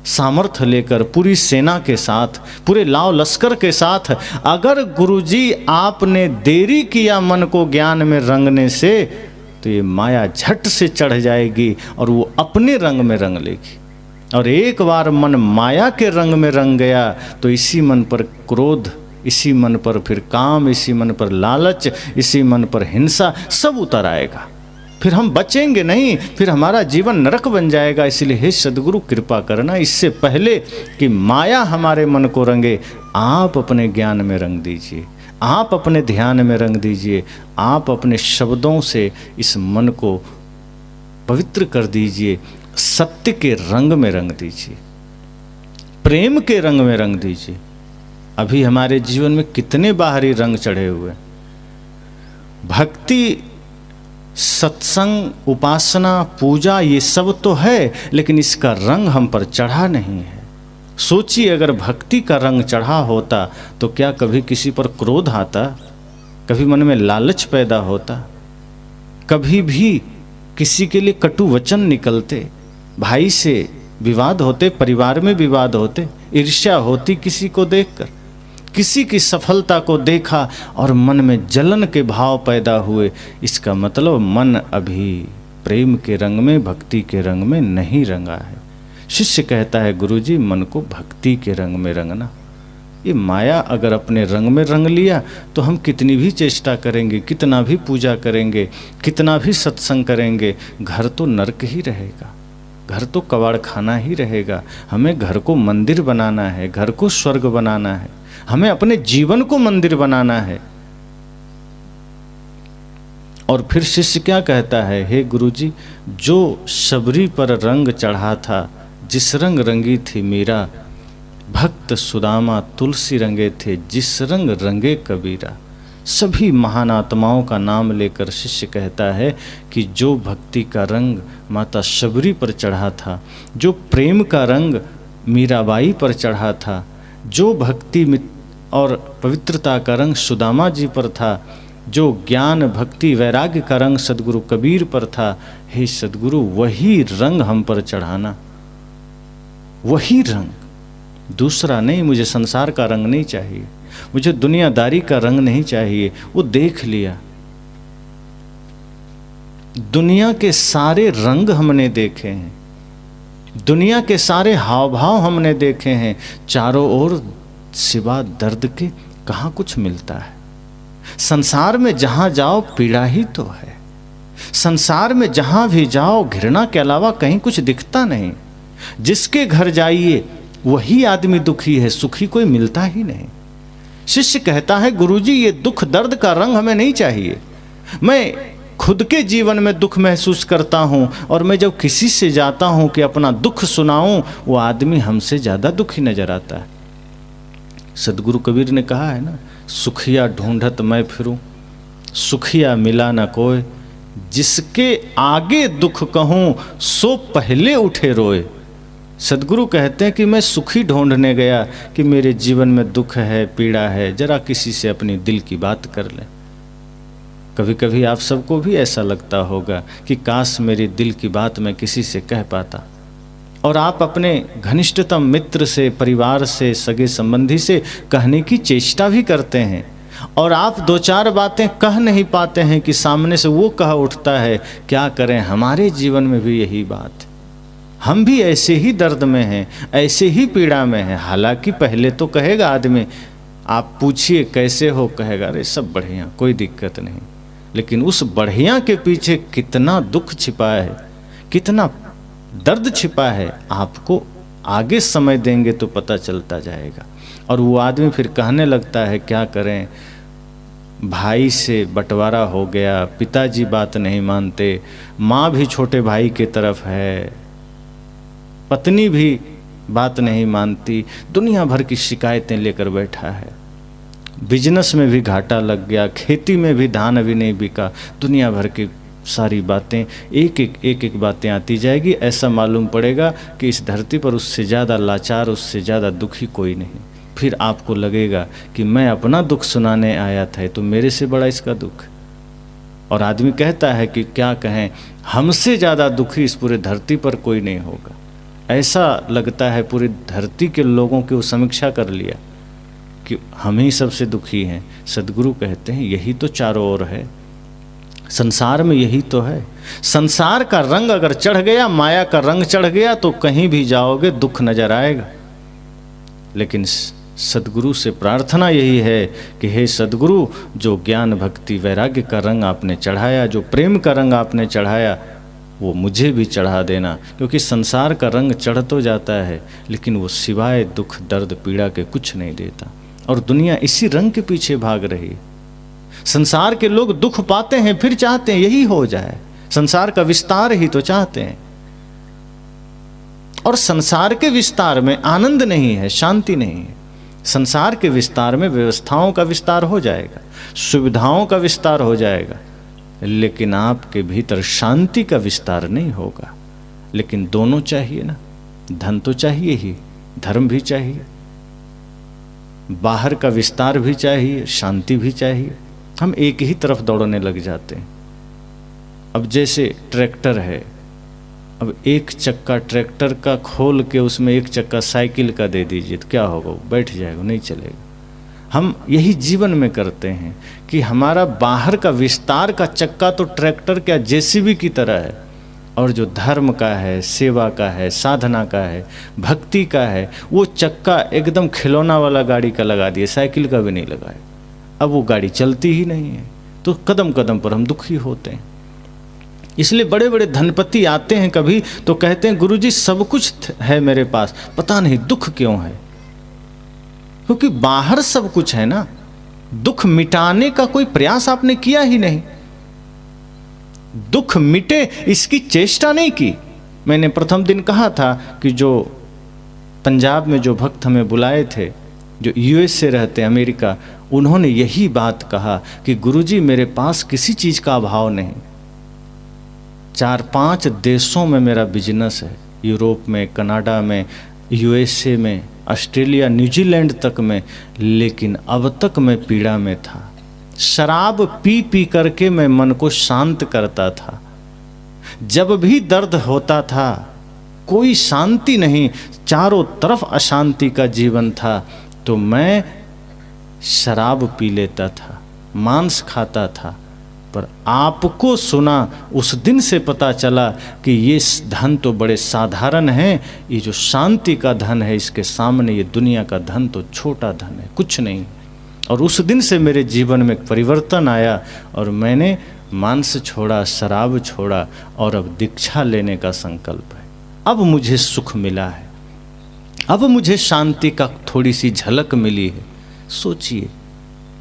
सामर्थ्य लेकर, पूरी सेना के साथ, पूरे लाव लश्कर के साथ। अगर गुरुजी आपने देरी किया मन को ज्ञान में रंगने से, तो ये माया झट से चढ़ जाएगी और वो अपने रंग में रंग लेगी। और एक बार मन माया के रंग में रंग गया तो इसी मन पर क्रोध, इसी मन पर फिर काम, इसी मन पर लालच, इसी मन पर हिंसा सब उतर आएगा। फिर हम बचेंगे नहीं, फिर हमारा जीवन नरक बन जाएगा। इसलिए हे सद्गुरु कृपा करना, इससे पहले कि माया हमारे मन को रंगे, आप अपने ज्ञान में रंग दीजिए, आप अपने ध्यान में रंग दीजिए, आप अपने शब्दों से इस मन को पवित्र कर दीजिए, सत्य के रंग में रंग दीजिए, प्रेम के रंग में रंग दीजिए। अभी हमारे जीवन में कितने बाहरी रंग चढ़े हुए, भक्ति, सत्संग, उपासना, पूजा ये सब तो है, लेकिन इसका रंग हम पर चढ़ा नहीं है। सोचिए, अगर भक्ति का रंग चढ़ा होता तो क्या कभी किसी पर क्रोध आता, कभी मन में लालच पैदा होता, कभी भी किसी के लिए कटु वचन निकलते, भाई से विवाद होते, परिवार में विवाद होते, ईर्ष्या होती किसी को देखकर, किसी की सफलता को देखा और मन में जलन के भाव पैदा हुए। इसका मतलब मन अभी प्रेम के रंग में, भक्ति के रंग में नहीं रंगा है। शिष्य कहता है, गुरुजी मन को भक्ति के रंग में रंगना। ये माया अगर अपने रंग में रंग लिया तो हम कितनी भी चेष्टा करेंगे, कितना भी पूजा करेंगे, कितना भी सत्संग करेंगे, घर तो नरक ही रहेगा, घर तो कबाड़ खाना ही रहेगा। हमें घर को मंदिर बनाना है, घर को स्वर्ग बनाना है, हमें अपने जीवन को मंदिर बनाना है। और फिर शिष्य क्या कहता है, हे गुरुजी, जो शबरी पर रंग चढ़ा था, जिस रंग रंगी थी मीरा, भक्त सुदामा तुलसी रंगे थे, जिस रंग रंगे कबीरा। सभी महान आत्माओं का नाम लेकर शिष्य कहता है कि जो भक्ति का रंग माता शबरी पर चढ़ा था, जो प्रेम का रंग मीराबाई पर चढ़ा था, जो भक्ति और पवित्रता का रंग सुदामा जी पर था, जो ज्ञान, भक्ति, वैराग्य का रंग सद्गुरु कबीर पर था, हे सद्गुरु वही रंग हम पर चढ़ाना, वही रंग, दूसरा नहीं। मुझे संसार का रंग नहीं चाहिए, मुझे दुनियादारी का रंग नहीं चाहिए। वो देख लिया, दुनिया के सारे रंग हमने देखे हैं, दुनिया के सारे हाव भाव हमने देखे हैं, चारों ओर सिवा दर्द के कहाँ कुछ मिलता है। संसार में जहाँ जाओ पीड़ा ही तो है, संसार में जहाँ भी जाओ घृणा के अलावा कहीं कुछ दिखता नहीं। जिसके घर जाइए वही आदमी दुखी है, सुखी कोई मिलता ही नहीं। शिष्य कहता है, गुरुजी ये दुख दर्द का रंग हमें नहीं चाहिए। मैं खुद के जीवन में दुख महसूस करता हूँ और मैं जब किसी से जाता हूँ कि अपना दुख सुनाऊं, वो आदमी हमसे ज़्यादा दुखी नजर आता है। सद्गुरु कबीर ने कहा है ना, सुखिया ढूंढत मैं फिरूं, सुखिया मिला न कोय, जिसके आगे दुख कहूँ सो पहले उठे रोए। सद्गुरु कहते हैं कि मैं सुखी ढूंढने गया कि मेरे जीवन में दुख है, पीड़ा है, जरा किसी से अपनी दिल की बात कर लें। कभी कभी आप सबको भी ऐसा लगता होगा कि काश मेरी दिल की बात मैं किसी से कह पाता। और आप अपने घनिष्ठतम मित्र से, परिवार से, सगे संबंधी से कहने की चेष्टा भी करते हैं, और आप दो चार बातें कह नहीं पाते हैं कि सामने से वो कह उठता है। क्या करें, हमारे जीवन में भी यही बात है, हम भी ऐसे ही दर्द में हैं, ऐसे ही पीड़ा में हैं। हालांकि पहले तो कहेगा आदमी, आप पूछिए कैसे हो, कहेगा अरे सब बढ़िया, कोई दिक्कत नहीं। लेकिन उस बढ़िया के पीछे कितना दुख छिपा है, कितना दर्द छिपा है, आपको आगे समय देंगे तो पता चलता जाएगा। और वो आदमी फिर कहने लगता है, क्या करें, भाई से बंटवारा हो गया, पिताजी बात नहीं मानते, माँ भी छोटे भाई की तरफ है, पत्नी भी बात नहीं मानती, दुनिया भर की शिकायतें लेकर बैठा है, बिजनेस में भी घाटा लग गया, खेती में भी धान अभी नहीं बिका, दुनिया भर की सारी बातें एक एक बातें आती जाएगी। ऐसा मालूम पड़ेगा कि इस धरती पर उससे ज़्यादा लाचार, उससे ज़्यादा दुखी कोई नहीं। फिर आपको लगेगा कि मैं अपना दुख सुनाने आया था, तो मेरे से बड़ा इसका दुख। और आदमी कहता है कि क्या कहें, हमसे ज़्यादा दुखी इस पूरे धरती पर कोई नहीं होगा। ऐसा लगता है पूरी धरती के लोगों की वो समीक्षा कर लिया कि हम ही सबसे दुखी हैं। सद्गुरु कहते हैं यही तो चारों ओर है, संसार में यही तो है। संसार का रंग अगर चढ़ गया, माया का रंग चढ़ गया, तो कहीं भी जाओगे दुख नजर आएगा। लेकिन सद्गुरु से प्रार्थना यही है कि हे सद्गुरु, जो ज्ञान भक्ति वैराग्य का रंग आपने चढ़ाया, जो प्रेम का रंग आपने चढ़ाया, वो मुझे भी चढ़ा देना। क्योंकि संसार का रंग चढ़ तो जाता है, लेकिन वो सिवाय दुख दर्द पीड़ा के कुछ नहीं देता। और दुनिया इसी रंग के पीछे भाग रही है। संसार के लोग दुख पाते हैं, फिर चाहते हैं यही हो जाए, संसार का विस्तार ही तो चाहते हैं। और संसार के विस्तार में आनंद नहीं है, शांति नहीं है। संसार के विस्तार में व्यवस्थाओं का विस्तार हो जाएगा, सुविधाओं का विस्तार हो जाएगा, लेकिन आपके भीतर शांति का विस्तार नहीं होगा। लेकिन दोनों चाहिए ना, धन तो चाहिए ही, धर्म भी चाहिए, बाहर का विस्तार भी चाहिए, शांति भी चाहिए। हम एक ही तरफ दौड़ने लग जाते हैं। अब जैसे ट्रैक्टर है, अब एक चक्का ट्रैक्टर का खोल के उसमें एक चक्का साइकिल का दे दीजिए तो क्या होगा, वो बैठ जाएगा, नहीं चलेगा। हम यही जीवन में करते हैं कि हमारा बाहर का विस्तार का चक्का तो ट्रैक्टर क्या जेसीबी की तरह है, और जो धर्म का है, सेवा का है, साधना का है, भक्ति का है, वो चक्का एकदम खिलौना वाला गाड़ी का लगा दिए, साइकिल का भी नहीं लगाए। अब वो गाड़ी चलती ही नहीं है, तो कदम कदम पर हम दुखी होते हैं। इसलिए बड़े बड़े धनपति आते हैं कभी तो कहते हैं गुरुजी सब कुछ है मेरे पास, पता नहीं दुख क्यों है। क्योंकि बाहर सब कुछ है ना, दुख मिटाने का कोई प्रयास आपने किया ही नहीं। दुख मिटे इसकी चेष्टा नहीं की। मैंने प्रथम दिन कहा था कि जो पंजाब में जो भक्त हमें बुलाए थे, जो यूएस से रहते, अमेरिका, उन्होंने यही बात कहा कि गुरुजी मेरे पास किसी चीज का अभाव नहीं, 4-5 देशों में मेरा बिजनेस है, यूरोप में, कनाडा में, यूएसए में, ऑस्ट्रेलिया, न्यूजीलैंड तक में, लेकिन अब तक मैं पीड़ा में था। शराब पी पी करके मैं मन को शांत करता था। जब भी दर्द होता था कोई शांति नहीं, चारों तरफ अशांति का जीवन था, तो मैं शराब पी लेता था, मांस खाता था। पर आपको सुना, उस दिन से पता चला कि ये धन तो बड़े साधारण है, ये जो शांति का धन है इसके सामने ये दुनिया का धन तो छोटा धन है, कुछ नहीं। और उस दिन से मेरे जीवन में परिवर्तन आया और मैंने मांस छोड़ा, शराब छोड़ा, और अब दीक्षा लेने का संकल्प है। अब मुझे सुख मिला है, अब मुझे शांति का थोड़ी सी झलक मिली है। सोचिए,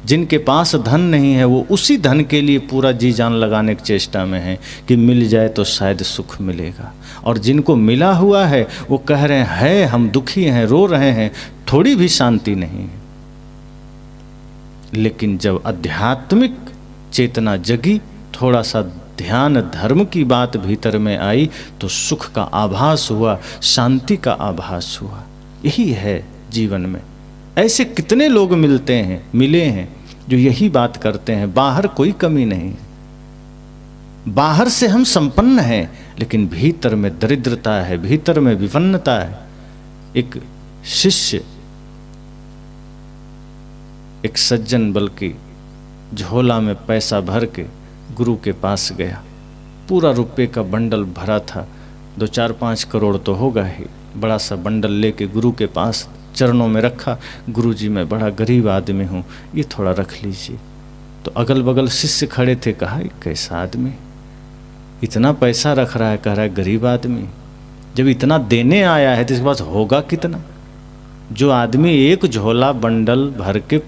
जिनके पास धन नहीं है वो उसी धन के लिए पूरा जी जान लगाने की चेष्टा में है कि मिल जाए तो शायद सुख मिलेगा, और जिनको मिला हुआ है वो कह रहे हैं हम दुखी हैं, रो रहे हैं, थोड़ी भी शांति नहीं है। लेकिन जब आध्यात्मिक चेतना जगी, थोड़ा सा ध्यान धर्म की बात भीतर में आई, तो सुख का आभास हुआ, शांति का आभास हुआ। यही है जीवन में। ऐसे कितने लोग मिलते हैं, मिले हैं, जो यही बात करते हैं। बाहर कोई कमी नहीं है, बाहर से हम संपन्न हैं, लेकिन भीतर में दरिद्रता है, भीतर में विपन्नता है। एक शिष्य, एक सज्जन बल्कि झोला में पैसा भर के गुरु के पास गया। पूरा रुपए का बंडल भरा था, 2-4-5 करोड़ तो होगा ही। बड़ा सा बंडल लेके गुरु के पास चरणों में रखा। गुरुजी मैं बड़ा गरीब आदमी हूँ, ये थोड़ा रख लीजिए। तो अगल बगल शिष्य खड़े थे, कहा कैसा आदमी, इतना पैसा रख रहा है, कह रहा है गरीब आदमी। जब इतना देने आया है तो इसके पास होगा कितना। जो आदमी एक झोला बंडल भर के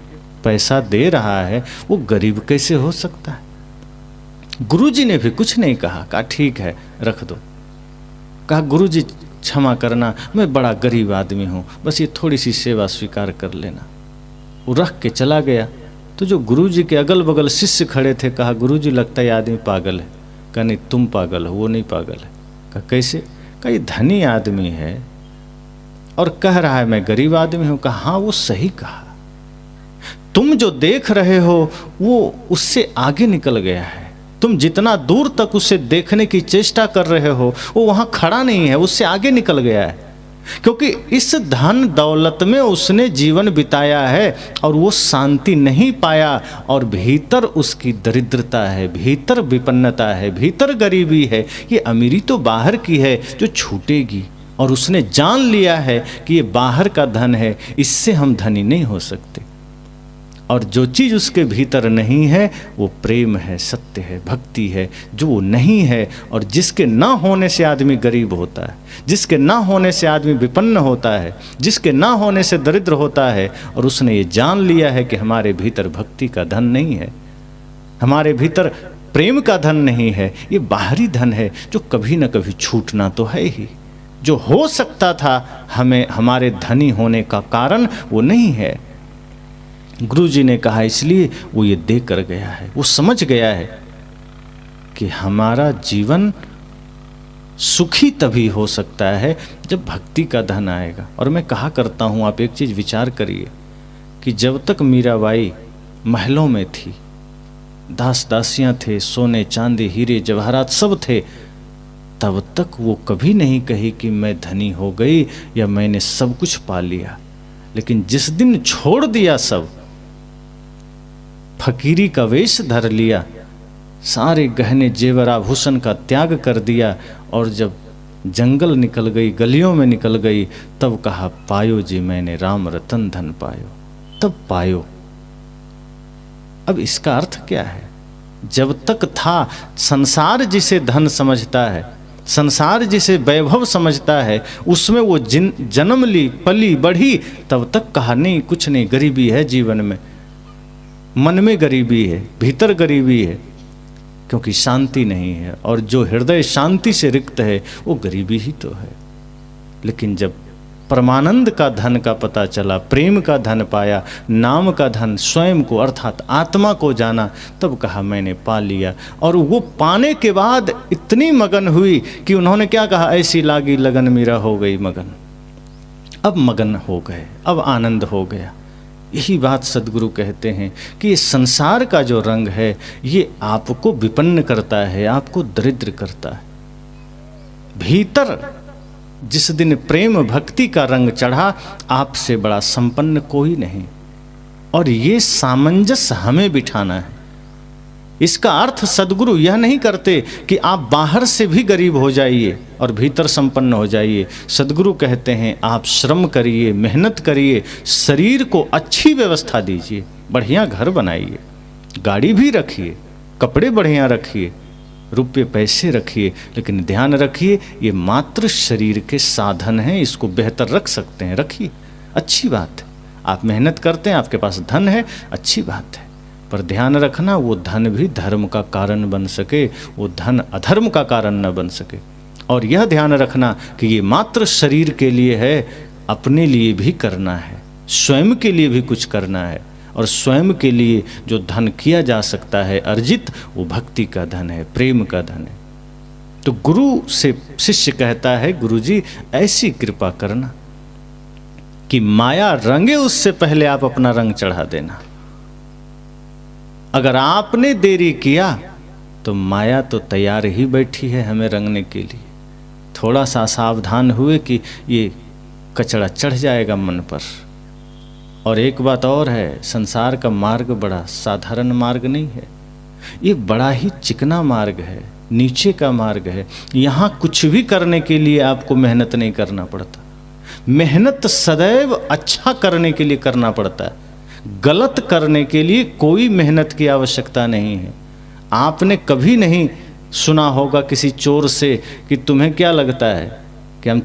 पैसा दे रहा है वो गरीब कैसे हो सकता है। गुरुजी ने भी कुछ नहीं कहा, कहा ठीक है रख दो। कहा गुरुजी क्षमा करना, मैं बड़ा गरीब आदमी हूँ, बस ये थोड़ी सी सेवा स्वीकार कर लेना। वो रख के चला गया। तो जो गुरुजी के अगल बगल शिष्य खड़े थे, कहा गुरुजी लगता है ये आदमी पागल है, कहा नहीं तुम पागल हो, वो नहीं पागल है। कहा कैसे? कहा ये धनी आदमी है और कह रहा है मैं गरीब आदमी हूं। कहा हाँ वो सही कहा, तुम जो देख रहे हो वो उससे आगे निकल गया है। तुम जितना दूर तक उसे देखने की चेष्टा कर रहे हो वो वहां खड़ा नहीं है, उससे आगे निकल गया है, क्योंकि इस धन दौलत में उसने जीवन बिताया है और वो शांति नहीं पाया, और भीतर उसकी दरिद्रता है, भीतर विपन्नता है, भीतर गरीबी है। ये अमीरी तो बाहर की है जो छूटेगी, और उसने जान लिया है कि ये बाहर का धन है, इससे हम धनी नहीं हो सकते। और जो चीज़ उसके भीतर नहीं है वो प्रेम है, सत्य है, भक्ति है, जो वो नहीं है। और जिसके ना होने से आदमी गरीब होता है, जिसके ना होने से आदमी विपन्न होता है, जिसके ना होने से दरिद्र होता है, और उसने ये जान लिया है कि हमारे भीतर भक्ति का धन नहीं है, हमारे भीतर प्रेम का धन नहीं है, ये बाहरी धन है जो कभी ना कभी छूटना तो है ही। जो हो सकता था हमें हमारे धनी होने का कारण वो नहीं है। गुरु जी ने कहा इसलिए वो ये दे कर गया है, वो समझ गया है कि हमारा जीवन सुखी तभी हो सकता है जब भक्ति का धन आएगा। और मैं कहा करता हूँ, आप एक चीज़ विचार करिए कि जब तक मीराबाई महलों में थी, दास दासियाँ थे, सोने चांदी हीरे जवाहरात सब थे, तब तक वो कभी नहीं कही कि मैं धनी हो गई या मैंने सब कुछ पा लिया। लेकिन जिस दिन छोड़ दिया सब, फकीरी का वेश धर लिया, सारे गहने जेवर आभूषण का त्याग कर दिया, और जब जंगल निकल गई, गलियों में निकल गई, तब कहा पायो जी मैंने राम रतन धन पायो, तब पायो। अब इसका अर्थ क्या है? जब तक था संसार जिसे धन समझता है, संसार जिसे वैभव समझता है, उसमें वो जन्म ली, पली बढ़ी, तब तक कहा नहीं कुछ नहीं, गरीबी है जीवन में, मन में गरीबी है, भीतर गरीबी है, क्योंकि शांति नहीं है। और जो हृदय शांति से रिक्त है वो गरीबी ही तो है। लेकिन जब परमानंद का धन का पता चला, प्रेम का धन पाया, नाम का धन, स्वयं को अर्थात आत्मा को जाना, तब कहा मैंने पा लिया। और वो पाने के बाद इतनी मगन हुई कि उन्होंने क्या कहा, ऐसी लागी लगन मीरा हो गई मगन। अब मगन हो गए, अब आनंद हो गया। यही बात सदगुरु कहते हैं कि ये संसार का जो रंग है ये आपको विपन्न करता है, आपको दरिद्र करता है। भीतर जिस दिन प्रेम भक्ति का रंग चढ़ा, आपसे बड़ा संपन्न कोई नहीं। और ये सामंजस्य हमें बिठाना है। इसका अर्थ सदगुरु यह नहीं करते कि आप बाहर से भी गरीब हो जाइए और भीतर संपन्न हो जाइए। सदगुरु कहते हैं आप श्रम करिए, मेहनत करिए, शरीर को अच्छी व्यवस्था दीजिए, बढ़िया घर बनाइए, गाड़ी भी रखिए, कपड़े बढ़िया रखिए, रुपये पैसे रखिए, लेकिन ध्यान रखिए ये मात्र शरीर के साधन हैं, इसको बेहतर रख सकते हैं, रखिए, अच्छी बात है। आप मेहनत करते हैं, आपके पास धन है, अच्छी बात है, पर ध्यान रखना वो धन भी धर्म का कारण बन सके, वो धन अधर्म का कारण न बन सके। और यह ध्यान रखना कि ये मात्र शरीर के लिए है, अपने लिए भी करना है, स्वयं के लिए भी कुछ करना है। और स्वयं के लिए जो धन किया जा सकता है अर्जित, वो भक्ति का धन है, प्रेम का धन है। तो गुरु से शिष्य कहता है, गुरु जी ऐसी कृपा करना कि माया रंगे उससे पहले आप अपना रंग चढ़ा देना। अगर आपने देरी किया तो माया तो तैयार ही बैठी है हमें रंगने के लिए। थोड़ा सा सावधान हुए कि ये कचड़ा चढ़ जाएगा मन पर। और एक बात और है, संसार का मार्ग बड़ा साधारण मार्ग नहीं है, ये बड़ा ही चिकना मार्ग है, नीचे का मार्ग है। यहाँ कुछ भी करने के लिए आपको मेहनत नहीं करना पड़ता। मेहनत सदैव अच्छा करने के लिए करना पड़ता है, गलत करने के लिए कोई मेहनत की आवश्यकता नहीं है। आपने कभी नहीं सुना होगा किसी चोर से कि तुम्हें क्या लगता है कि हम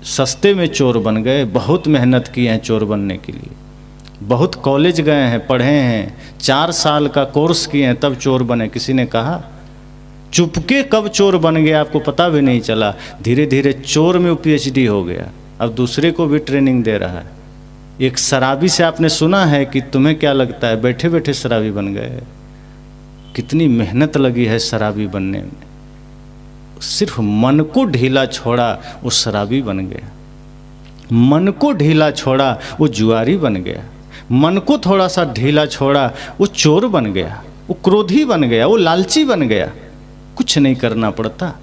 सस्ते में चोर बन गए, बहुत मेहनत की है चोर बनने के लिए, बहुत कॉलेज गए हैं, पढ़े हैं, 4 साल का कोर्स किए हैं तब चोर बने। किसी ने कहा चुपके कब चोर बन गया आपको पता भी नहीं चला, धीरे धीरे चोर में वो PhD हो गया, अब दूसरे को भी ट्रेनिंग दे रहा है। एक शराबी से आपने सुना है कि तुम्हें क्या लगता है, बैठे बैठे शराबी बन गए। कितनी मेहनत लगी है शराबी बनने में, सिर्फ मन को ढीला छोड़ा वो शराबी बन गया, मन को ढीला छोड़ा वो जुआरी बन गया, मन को थोड़ा सा ढीला छोड़ा वो चोर बन गया, वो क्रोधी बन गया, वो लालची बन गया। कुछ नहीं करना पड़ता,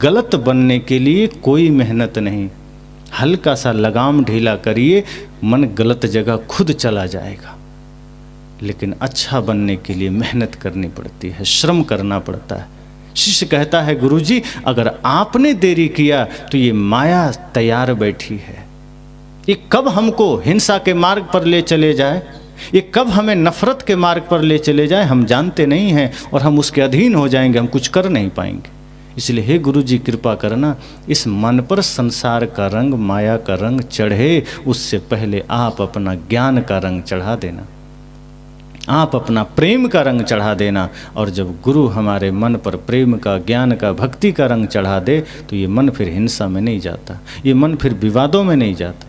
गलत बनने के लिए कोई मेहनत नहीं, हल्का सा लगाम ढीला करिए, मन गलत जगह खुद चला जाएगा। लेकिन अच्छा बनने के लिए मेहनत करनी पड़ती है, श्रम करना पड़ता है। शिष्य कहता है गुरुजी अगर आपने देरी किया तो ये माया तैयार बैठी है, ये कब हमको हिंसा के मार्ग पर ले चले जाए, ये कब हमें नफरत के मार्ग पर ले चले जाए हम जानते नहीं हैं, और हम उसके अधीन हो जाएंगे, हम कुछ कर नहीं पाएंगे। इसलिए हे गुरुजी कृपा करना, इस मन पर संसार का रंग, माया का रंग चढ़े उससे पहले आप अपना ज्ञान का रंग चढ़ा देना, आप अपना प्रेम का रंग चढ़ा देना। और जब गुरु हमारे मन पर प्रेम का, ज्ञान का, भक्ति का रंग चढ़ा दे तो ये मन फिर हिंसा में नहीं जाता, ये मन फिर विवादों में नहीं जाता।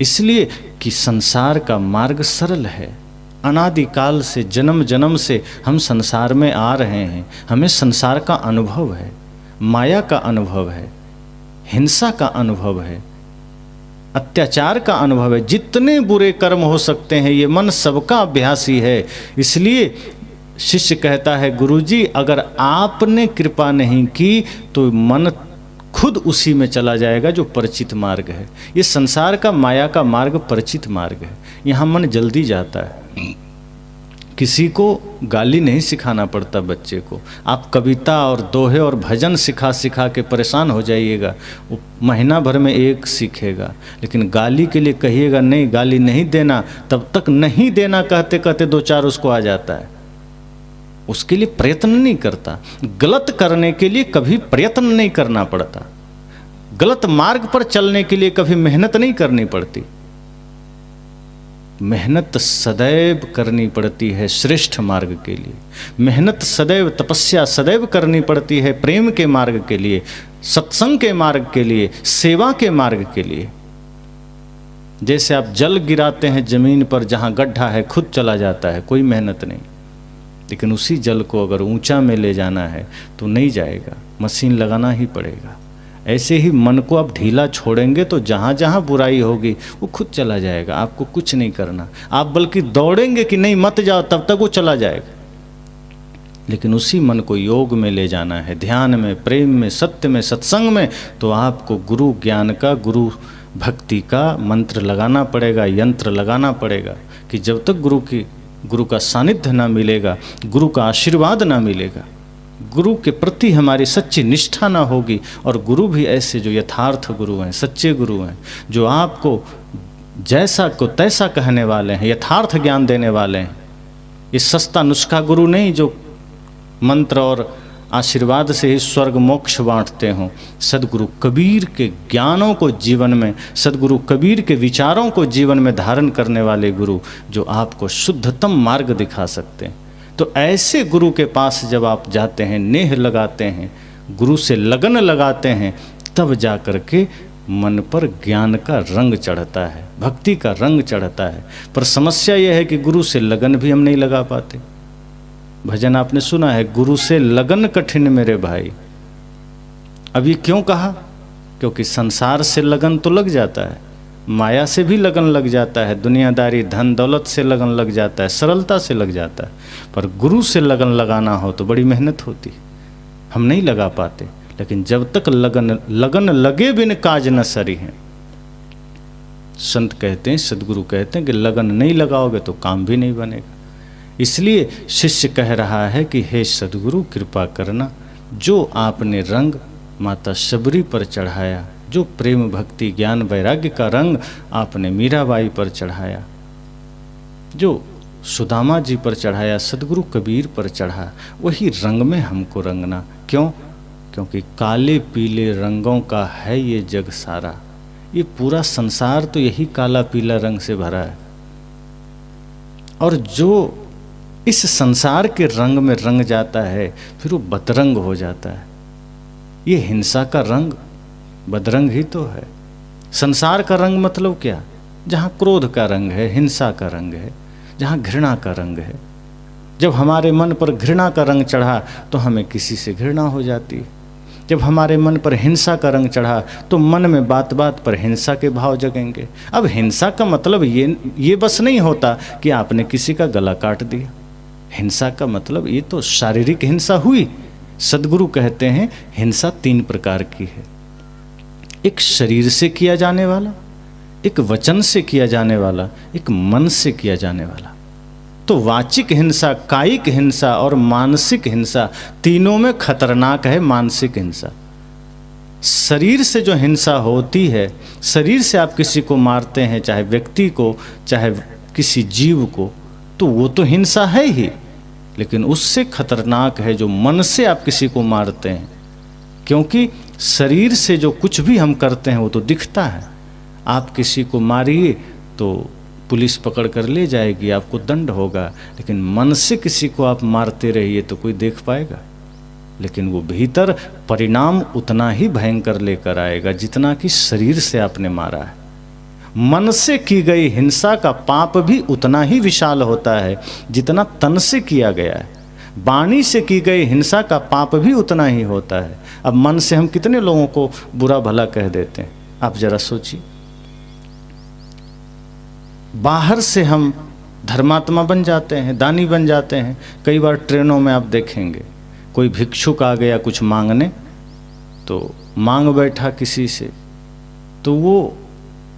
इसलिए कि संसार का मार्ग सरल है, अनादिकाल से, जन्म जन्म से हम संसार में आ रहे हैं, हमें संसार का अनुभव है, माया का अनुभव है, हिंसा का अनुभव है, अत्याचार का अनुभव है, जितने बुरे कर्म हो सकते हैं ये मन सबका अभ्यासी है। इसलिए शिष्य कहता है गुरुजी अगर आपने कृपा नहीं की तो मन खुद उसी में चला जाएगा जो परिचित मार्ग है। ये संसार का, माया का मार्ग परिचित मार्ग है, यहाँ मन जल्दी जाता है। किसी को गाली नहीं सिखाना पड़ता बच्चे को, आप कविता और दोहे और भजन सिखा सिखा के परेशान हो जाइएगा, वो महीना भर में एक सीखेगा। लेकिन गाली के लिए कहिएगा नहीं गाली नहीं देना, तब तक नहीं देना कहते कहते दो चार उसको आ जाता है, उसके लिए प्रयत्न नहीं करता। गलत करने के लिए कभी प्रयत्न नहीं करना पड़ता, गलत मार्ग पर चलने के लिए कभी मेहनत नहीं करनी पड़ती। मेहनत सदैव करनी पड़ती है श्रेष्ठ मार्ग के लिए, मेहनत सदैव, तपस्या सदैव करनी पड़ती है प्रेम के मार्ग के लिए, सत्संग के मार्ग के लिए, सेवा के मार्ग के लिए। जैसे आप जल गिराते हैं जमीन पर, जहाँ गड्ढा है खुद चला जाता है, कोई मेहनत नहीं। लेकिन उसी जल को अगर ऊंचा में ले जाना है तो नहीं जाएगा, मशीन लगाना ही पड़ेगा। ऐसे ही मन को आप ढीला छोड़ेंगे तो जहाँ जहाँ बुराई होगी वो खुद चला जाएगा, आपको कुछ नहीं करना। आप बल्कि दौड़ेंगे कि नहीं मत जाओ, तब तक वो चला जाएगा। लेकिन उसी मन को योग में ले जाना है, ध्यान में, प्रेम में, सत्य में, सत्संग में, तो आपको गुरु ज्ञान का, गुरु भक्ति का मंत्र लगाना पड़ेगा, यंत्र लगाना पड़ेगा। कि जब तक गुरु का सानिध्य ना मिलेगा, गुरु का आशीर्वाद ना मिलेगा, गुरु के प्रति हमारी सच्ची निष्ठा ना होगी, और गुरु भी ऐसे जो यथार्थ गुरु हैं, सच्चे गुरु हैं, जो आपको जैसा को तैसा कहने वाले हैं, यथार्थ ज्ञान देने वाले हैं। ये सस्ता नुस्खा गुरु नहीं जो मंत्र और आशीर्वाद से ही स्वर्ग मोक्ष बांटते हों। सदगुरु कबीर के ज्ञानों को जीवन में, सदगुरु कबीर के विचारों को जीवन में धारण करने वाले गुरु, जो आपको शुद्धतम मार्ग दिखा सकते हैं। तो ऐसे गुरु के पास जब आप जाते हैं, नेह लगाते हैं, गुरु से लगन लगाते हैं, तब जा कर के मन पर ज्ञान का रंग चढ़ता है, भक्ति का रंग चढ़ता है। पर समस्या यह है कि गुरु से लगन भी हम नहीं लगा पाते। भजन आपने सुना है, गुरु से लगन कठिन मेरे भाई। अब ये क्यों कहा? क्योंकि संसार से लगन तो लग जाता है, माया से भी लगन लग जाता है, दुनियादारी धन दौलत से लगन लग जाता है, सरलता से लग जाता है। पर गुरु से लगन लगाना हो तो बड़ी मेहनत होती, हम नहीं लगा पाते। लेकिन जब तक लगन लगे बिन काज न सरी हैं। संत कहते हैं, सदगुरु कहते हैं कि लगन नहीं लगाओगे तो काम भी नहीं बनेगा। इसलिए शिष्य कह रहा है कि हे सदगुरु कृपा करना, जो आपने रंग माता शबरी पर चढ़ाया, जो प्रेम भक्ति ज्ञान वैराग्य का रंग आपने मीराबाई पर चढ़ाया, जो सुदामा जी पर चढ़ाया, सदगुरु कबीर पर चढ़ा, वही रंग में हमको रंगना। क्यों? क्योंकि काले पीले रंगों का है ये जग सारा, ये पूरा संसार तो यही काला पीला रंग से भरा है। और जो इस संसार के रंग में रंग जाता है फिर वो बदरंग हो जाता है। ये हिंसा का रंग बदरंग ही तो है। संसार का रंग मतलब क्या? जहाँ क्रोध का रंग है, हिंसा का रंग है, जहाँ घृणा का रंग है, जब हमारे मन पर घृणा का रंग चढ़ा तो हमें किसी से घृणा हो जाती है। जब हमारे मन पर हिंसा का रंग चढ़ा तो मन में बात बात पर हिंसा के भाव जगेंगे। अब हिंसा का मतलब ये बस नहीं होता कि आपने किसी का गला काट दिया। हिंसा का मतलब ये तो शारीरिक हिंसा हुई। सद्गुरु कहते हैं हिंसा 3 प्रकार की है। एक शरीर से किया जाने वाला, एक वचन से किया जाने वाला, एक मन से किया जाने वाला। तो वाचिक हिंसा, कायिक हिंसा और मानसिक हिंसा, तीनों में खतरनाक है मानसिक हिंसा। शरीर से जो हिंसा होती है, शरीर से आप किसी को मारते हैं, चाहे व्यक्ति को चाहे किसी जीव को, तो वो तो हिंसा है ही, लेकिन उससे खतरनाक है जो मन से आप किसी को मारते हैं। क्योंकि शरीर से जो कुछ भी हम करते हैं वो तो दिखता है। आप किसी को मारिए तो पुलिस पकड़ कर ले जाएगी, आपको दंड होगा, लेकिन मन से किसी को आप मारते रहिए तो कोई देख पाएगा, लेकिन वो भीतर परिणाम उतना ही भयंकर लेकर आएगा जितना कि शरीर से आपने मारा है। मन से की गई हिंसा का पाप भी उतना ही विशाल होता है जितना तन से किया गया है। वाणी से की गई हिंसा का पाप भी उतना ही होता है। अब मन से हम कितने लोगों को बुरा भला कह देते हैं, आप जरा सोचिए। बाहर से हम धर्मात्मा बन जाते हैं, दानी बन जाते हैं। कई बार ट्रेनों में आप देखेंगे कोई भिक्षुक आ गया कुछ मांगने, तो मांग बैठा किसी से, तो वो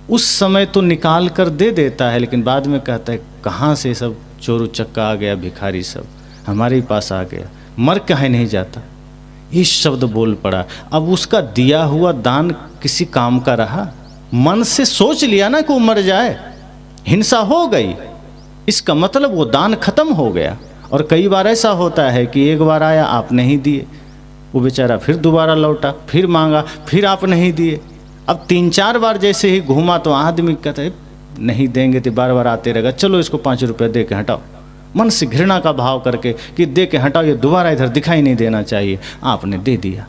उस समय तो निकाल कर दे देता है, लेकिन बाद में कहता है कहाँ से सब चोर उचक्का आ गया, भिखारी सब हमारे पास आ गया, मर कहीं नहीं जाता। ये शब्द बोल पड़ा। अब उसका दिया हुआ दान किसी काम का रहा? मन से सोच लिया ना कि वो मर जाए, हिंसा हो गई, इसका मतलब वो दान खत्म हो गया। और कई बार ऐसा होता है कि एक बार आया आप नहीं दिए, वो बेचारा फिर दोबारा लौटा, फिर मांगा, फिर आप नहीं दिए। अब 3-4 बार जैसे ही घूमा तो आदमी कहता है नहीं देंगे तो बार बार आते रहेगा, चलो इसको 5 रुपये दे के हटाओ। मन से घृणा का भाव करके कि दे के हटाओ, ये दोबारा इधर दिखाई नहीं देना चाहिए। आपने दे दिया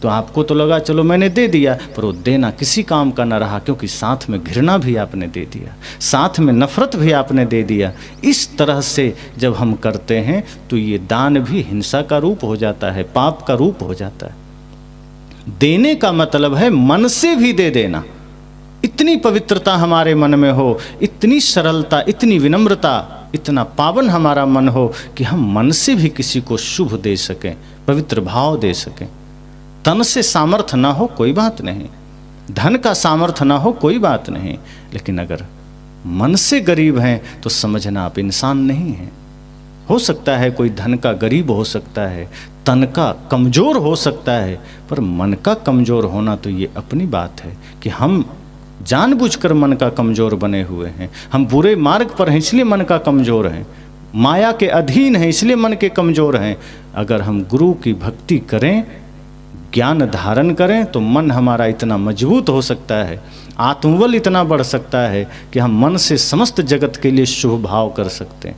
तो आपको तो लगा चलो मैंने दे दिया, पर वो देना किसी काम का न रहा, क्योंकि साथ में घृणा भी आपने दे दिया, साथ में नफरत भी आपने दे दिया। इस तरह से जब हम करते हैं तो ये दान भी हिंसा का रूप हो जाता है, पाप का रूप हो जाता है। देने का मतलब है मन से भी दे देना। इतनी पवित्रता हमारे मन में हो, इतनी सरलता, इतनी विनम्रता, इतना पावन हमारा मन हो कि हम मन से भी किसी को शुभ दे सकें, पवित्र भाव दे सकें। तन से सामर्थ्य ना हो कोई बात नहीं, धन का सामर्थ्य ना हो कोई बात नहीं, लेकिन अगर मन से गरीब हैं तो समझना आप इंसान नहीं हैं। हो सकता है कोई धन का गरीब हो सकता है, तन का कमज़ोर हो सकता है, पर मन का कमज़ोर होना तो ये अपनी बात है कि हम जानबूझकर मन का कमज़ोर बने हुए हैं। हम बुरे मार्ग पर हैं इसलिए मन का कमज़ोर हैं, माया के अधीन हैं इसलिए मन के कमज़ोर हैं। अगर हम गुरु की भक्ति करें, ज्ञान धारण करें, तो मन हमारा इतना मजबूत हो सकता है, आत्मबल इतना बढ़ सकता है कि हम मन से समस्त जगत के लिए शुभ भाव कर सकते हैं,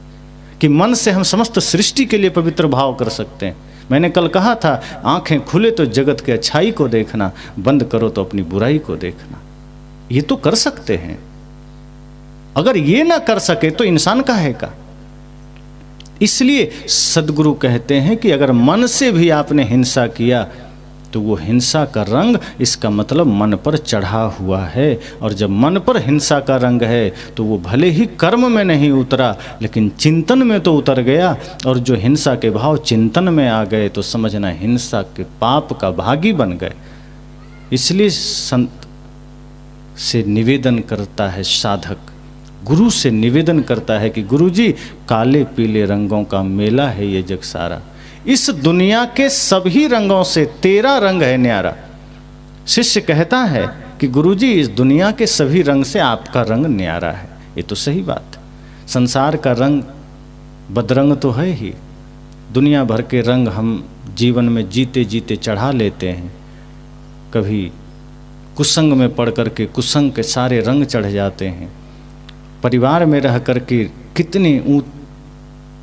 कि मन से हम समस्त सृष्टि के लिए पवित्र भाव कर सकते हैं। मैंने कल कहा था आंखें खुले तो जगत के अच्छाई को देखना, बंद करो तो अपनी बुराई को देखना। ये तो कर सकते हैं। अगर ये ना कर सके तो इंसान काहे का। इसलिए सद्गुरु कहते हैं कि अगर मन से भी आपने हिंसा किया तो वो हिंसा का रंग, इसका मतलब मन पर चढ़ा हुआ है। और जब मन पर हिंसा का रंग है तो वो भले ही कर्म में नहीं उतरा, लेकिन चिंतन में तो उतर गया। और जो हिंसा के भाव चिंतन में आ गए तो समझना हिंसा के पाप का भागी बन गए। इसलिए संत से निवेदन करता है साधक, गुरु से निवेदन करता है कि गुरुजी काले पीले रंगों का मेला है ये जग सारा, इस दुनिया के सभी रंगों से तेरा रंग है न्यारा। शिष्य कहता है कि गुरुजी इस दुनिया के सभी रंग से आपका रंग न्यारा है। ये तो सही बात है। संसार का रंग बदरंग तो है ही, दुनिया भर के रंग हम जीवन में जीते जीते चढ़ा लेते हैं। कभी कुसंग में पड़ कर के कुसंग के सारे रंग चढ़ जाते हैं। परिवार में रह कर के कितने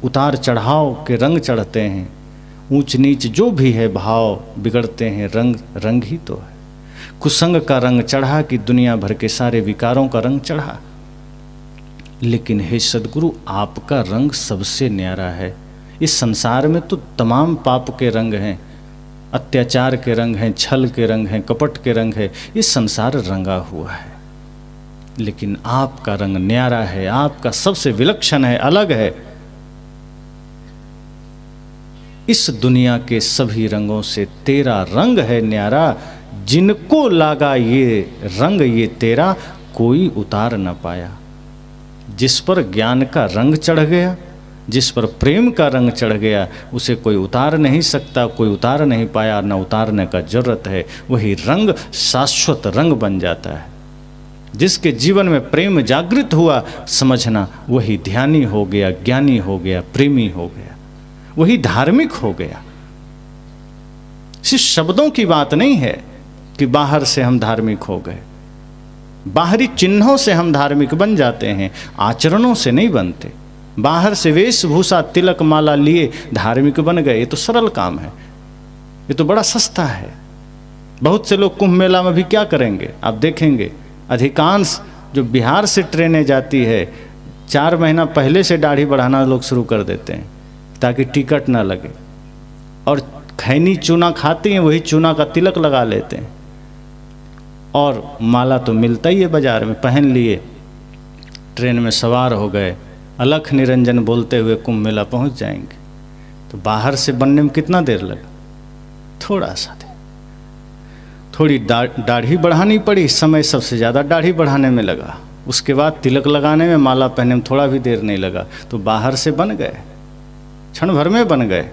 उतार चढ़ाव के रंग चढ़ते हैं, ऊंच नीच जो भी है भाव बिगड़ते हैं, रंग रंग ही तो है। कुसंग का रंग चढ़ा कि दुनिया भर के सारे विकारों का रंग चढ़ा। लेकिन हे सद्गुरु, आपका रंग सबसे न्यारा है। इस संसार में तो तमाम पाप के रंग हैं, अत्याचार के रंग हैं, छल के रंग हैं, कपट के रंग है। ये संसार रंगा हुआ है, लेकिन आपका रंग न्यारा है, आपका सबसे विलक्षण है, अलग है। इस दुनिया के सभी रंगों से तेरा रंग है न्यारा, जिनको लागा ये रंग ये तेरा, कोई उतार न पाया। जिस पर ज्ञान का रंग चढ़ गया, जिस पर प्रेम का रंग चढ़ गया, उसे कोई उतार नहीं सकता, कोई उतार नहीं पाया, न उतारने का जरूरत है। वही रंग शाश्वत रंग बन जाता है। जिसके जीवन में प्रेम जागृत हुआ, समझना वही ध्यानी हो गया, ज्ञानी हो गया, प्रेमी हो गया, वही धार्मिक हो गया। सिर्फ शब्दों की बात नहीं है कि बाहर से हम धार्मिक हो गए, बाहरी चिन्हों से हम धार्मिक बन जाते हैं, आचरणों से नहीं बनते। बाहर से वेशभूषा तिलक माला लिए धार्मिक बन गए, ये तो सरल काम है, ये तो बड़ा सस्ता है। बहुत से लोग कुंभ मेला में भी क्या करेंगे, आप देखेंगे अधिकांश जो बिहार से ट्रेनें जाती है, 4 महीना पहले से दाढ़ी बढ़ाना लोग शुरू कर देते हैं ताकि टिकट ना लगे, और खैनी चूना खाती हैं, वही चूना का तिलक लगा लेते हैं, और माला तो मिलता ही है बाजार में, पहन लिए, ट्रेन में सवार हो गए, अलख निरंजन बोलते हुए कुंभ मेला पहुंच जाएंगे। तो बाहर से बनने में कितना देर लगा, थोड़ा सा देर, थोड़ी दाढ़ी बढ़ानी पड़ी, समय सबसे ज़्यादा दाढ़ी बढ़ाने में लगा, उसके बाद तिलक लगाने में, माला पहनने में थोड़ा भी देर नहीं लगा। तो बाहर से बन गए, क्षण भर में बन गए।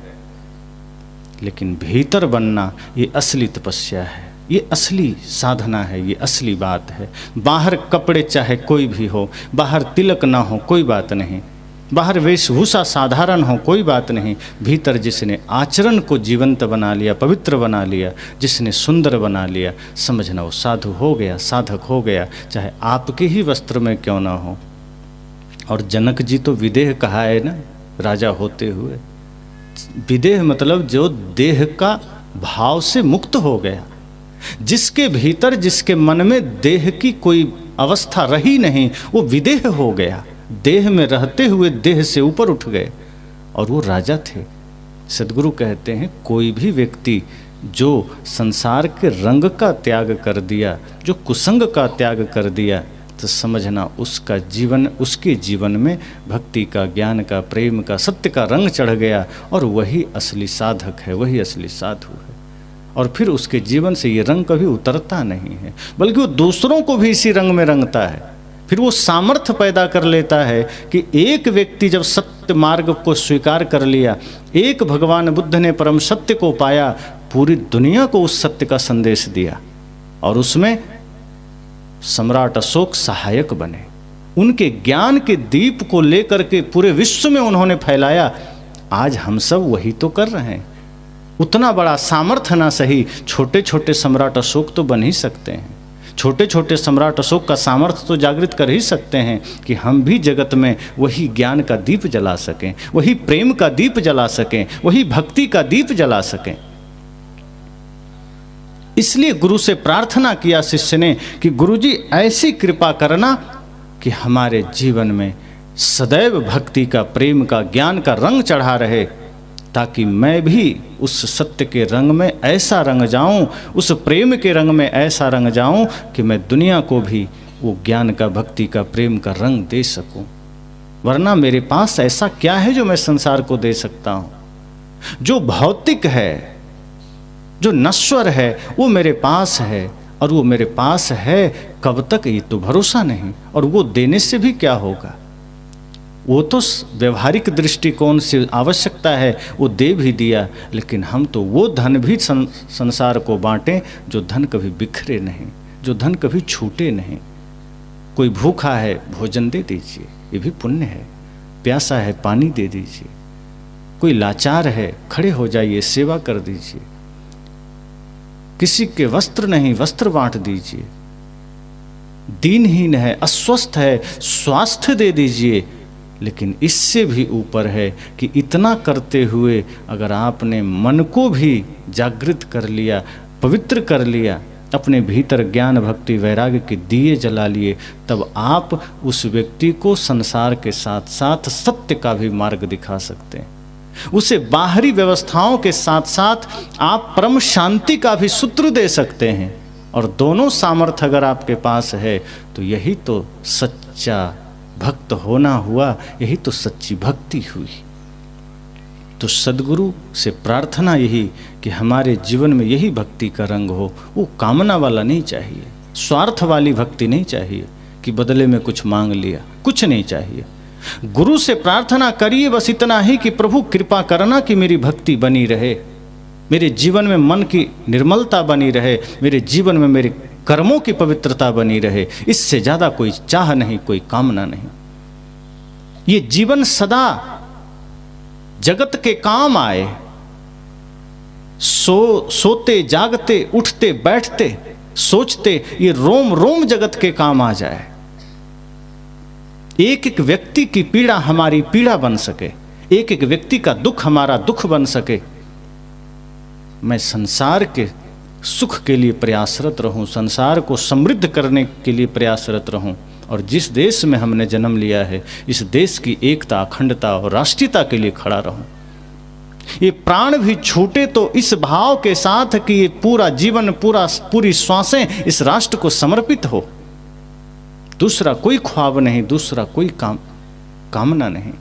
लेकिन भीतर बनना ये असली तपस्या है, ये असली साधना है, ये असली बात है। बाहर कपड़े चाहे कोई भी हो, बाहर तिलक ना हो कोई बात नहीं, बाहर वेशभूषा साधारण हो कोई बात नहीं, भीतर जिसने आचरण को जीवंत बना लिया, पवित्र बना लिया, जिसने सुंदर बना लिया, समझना वो साधु हो गया, साधक हो गया, चाहे आपके ही वस्त्र में क्यों ना हो। और जनक जी तो विदेह कहा है ना, राजा होते हुए। विदेह मतलब जो देह का भाव से मुक्त हो गया, जिसके भीतर, जिसके मन में देह की कोई अवस्था रही नहीं, वो विदेह हो गया, देह में रहते हुए देह से ऊपर उठ गए, और वो राजा थे। सद्गुरु कहते हैं कोई भी व्यक्ति जो संसार के रंग का त्याग कर दिया, जो कुसंग का त्याग कर दिया, तो समझना उसका जीवन, उसके जीवन में भक्ति का, ज्ञान का, प्रेम का, सत्य का रंग चढ़ गया, और वही असली साधक है, वही असली साधु है। और फिर उसके जीवन से ये रंग कभी उतरता नहीं है, बल्कि वो दूसरों को भी इसी रंग में रंगता है। फिर वो सामर्थ्य पैदा कर लेता है कि एक व्यक्ति जब सत्य मार्ग को स्वीकार कर लिया, एक भगवान बुद्ध ने परम सत्य को पाया, पूरी दुनिया को उस सत्य का संदेश दिया, और उसमें सम्राट अशोक सहायक बने। उनके ज्ञान के दीप को लेकर के पूरे विश्व में उन्होंने फैलाया। आज हम सब वही तो कर रहे हैं। उतना बड़ा सामर्थ्य ना सही, छोटे छोटे सम्राट अशोक तो बन ही सकते हैं। छोटे छोटे सम्राट अशोक का सामर्थ्य तो जागृत कर ही सकते हैं कि हम भी जगत में वही ज्ञान का दीप जला सकें, वही प्रेम का दीप जला सकें, वही भक्ति का दीप जला सकें। इसलिए गुरु से प्रार्थना किया शिष्य ने कि गुरुजी ऐसी कृपा करना कि हमारे जीवन में सदैव भक्ति का, प्रेम का, ज्ञान का रंग चढ़ा रहे, ताकि मैं भी उस सत्य के रंग में ऐसा रंग जाऊं, उस प्रेम के रंग में ऐसा रंग जाऊं कि मैं दुनिया को भी वो ज्ञान का, भक्ति का, प्रेम का रंग दे सकूं। वरना मेरे पास ऐसा क्या है जो मैं संसार को दे सकता हूं? जो भौतिक है, जो नश्वर है, वो मेरे पास है, और वो मेरे पास है कब तक, ये तो भरोसा नहीं। और वो देने से भी क्या होगा? वो तो व्यवहारिक दृष्टिकोण से आवश्यकता है, वो दे भी दिया, लेकिन हम तो वो धन भी संसार को बांटें जो धन कभी बिखरे नहीं, जो धन कभी छूटे नहीं। कोई भूखा है, भोजन दे दीजिए, ये भी पुण्य है। प्यासा है, पानी दे दीजिए। कोई लाचार है, खड़े हो जाइए, सेवा कर दीजिए। किसी के वस्त्र नहीं, वस्त्र बांट दीजिए। दीनहीन है, अस्वस्थ है, स्वास्थ्य दे दीजिए। लेकिन इससे भी ऊपर है कि इतना करते हुए अगर आपने मन को भी जागृत कर लिया, पवित्र कर लिया, अपने भीतर ज्ञान, भक्ति, वैराग्य के दिए जला लिए, तब आप उस व्यक्ति को संसार के साथ साथ सत्य का भी मार्ग दिखा सकते हैं। उसे बाहरी व्यवस्थाओं के साथ साथ आप परम शांति का भी सूत्र दे सकते हैं। और दोनों सामर्थ्य अगर आपके पास है तो यही तो सच्चा भक्त होना हुआ, यही तो सच्ची भक्ति हुई। तो सद्गुरु से प्रार्थना यही कि हमारे जीवन में यही भक्ति का रंग हो। वो कामना वाला नहीं चाहिए, स्वार्थ वाली भक्ति नहीं चाहिए कि बदले में कुछ मांग लिया, कुछ नहीं चाहिए। गुरु से प्रार्थना करिए बस इतना ही कि प्रभु कृपा करना कि मेरी भक्ति बनी रहे, मेरे जीवन में मन की निर्मलता बनी रहे, मेरे जीवन में मेरे कर्मों की पवित्रता बनी रहे। इससे ज़्यादा कोई चाह नहीं, कोई कामना नहीं। ये जीवन सदा जगत के काम आए, सोते जागते उठते बैठते सोचते ये रोम रोम जगत के काम आ जाए। एक एक व्यक्ति की पीड़ा हमारी पीड़ा बन सके, एक एक व्यक्ति का दुख हमारा दुख बन सके। मैं संसार के सुख के लिए प्रयासरत रहूं, संसार को समृद्ध करने के लिए प्रयासरत रहूं, और जिस देश में हमने जन्म लिया है इस देश की एकता, अखंडता और राष्ट्रीयता के लिए खड़ा रहूं। ये प्राण भी छूटे तो इस भाव के साथ कि ये पूरा जीवन, पूरी श्वासें इस राष्ट्र को समर्पित हो। दूसरा कोई ख्वाब नहीं, दूसरा कोई कामना नहीं।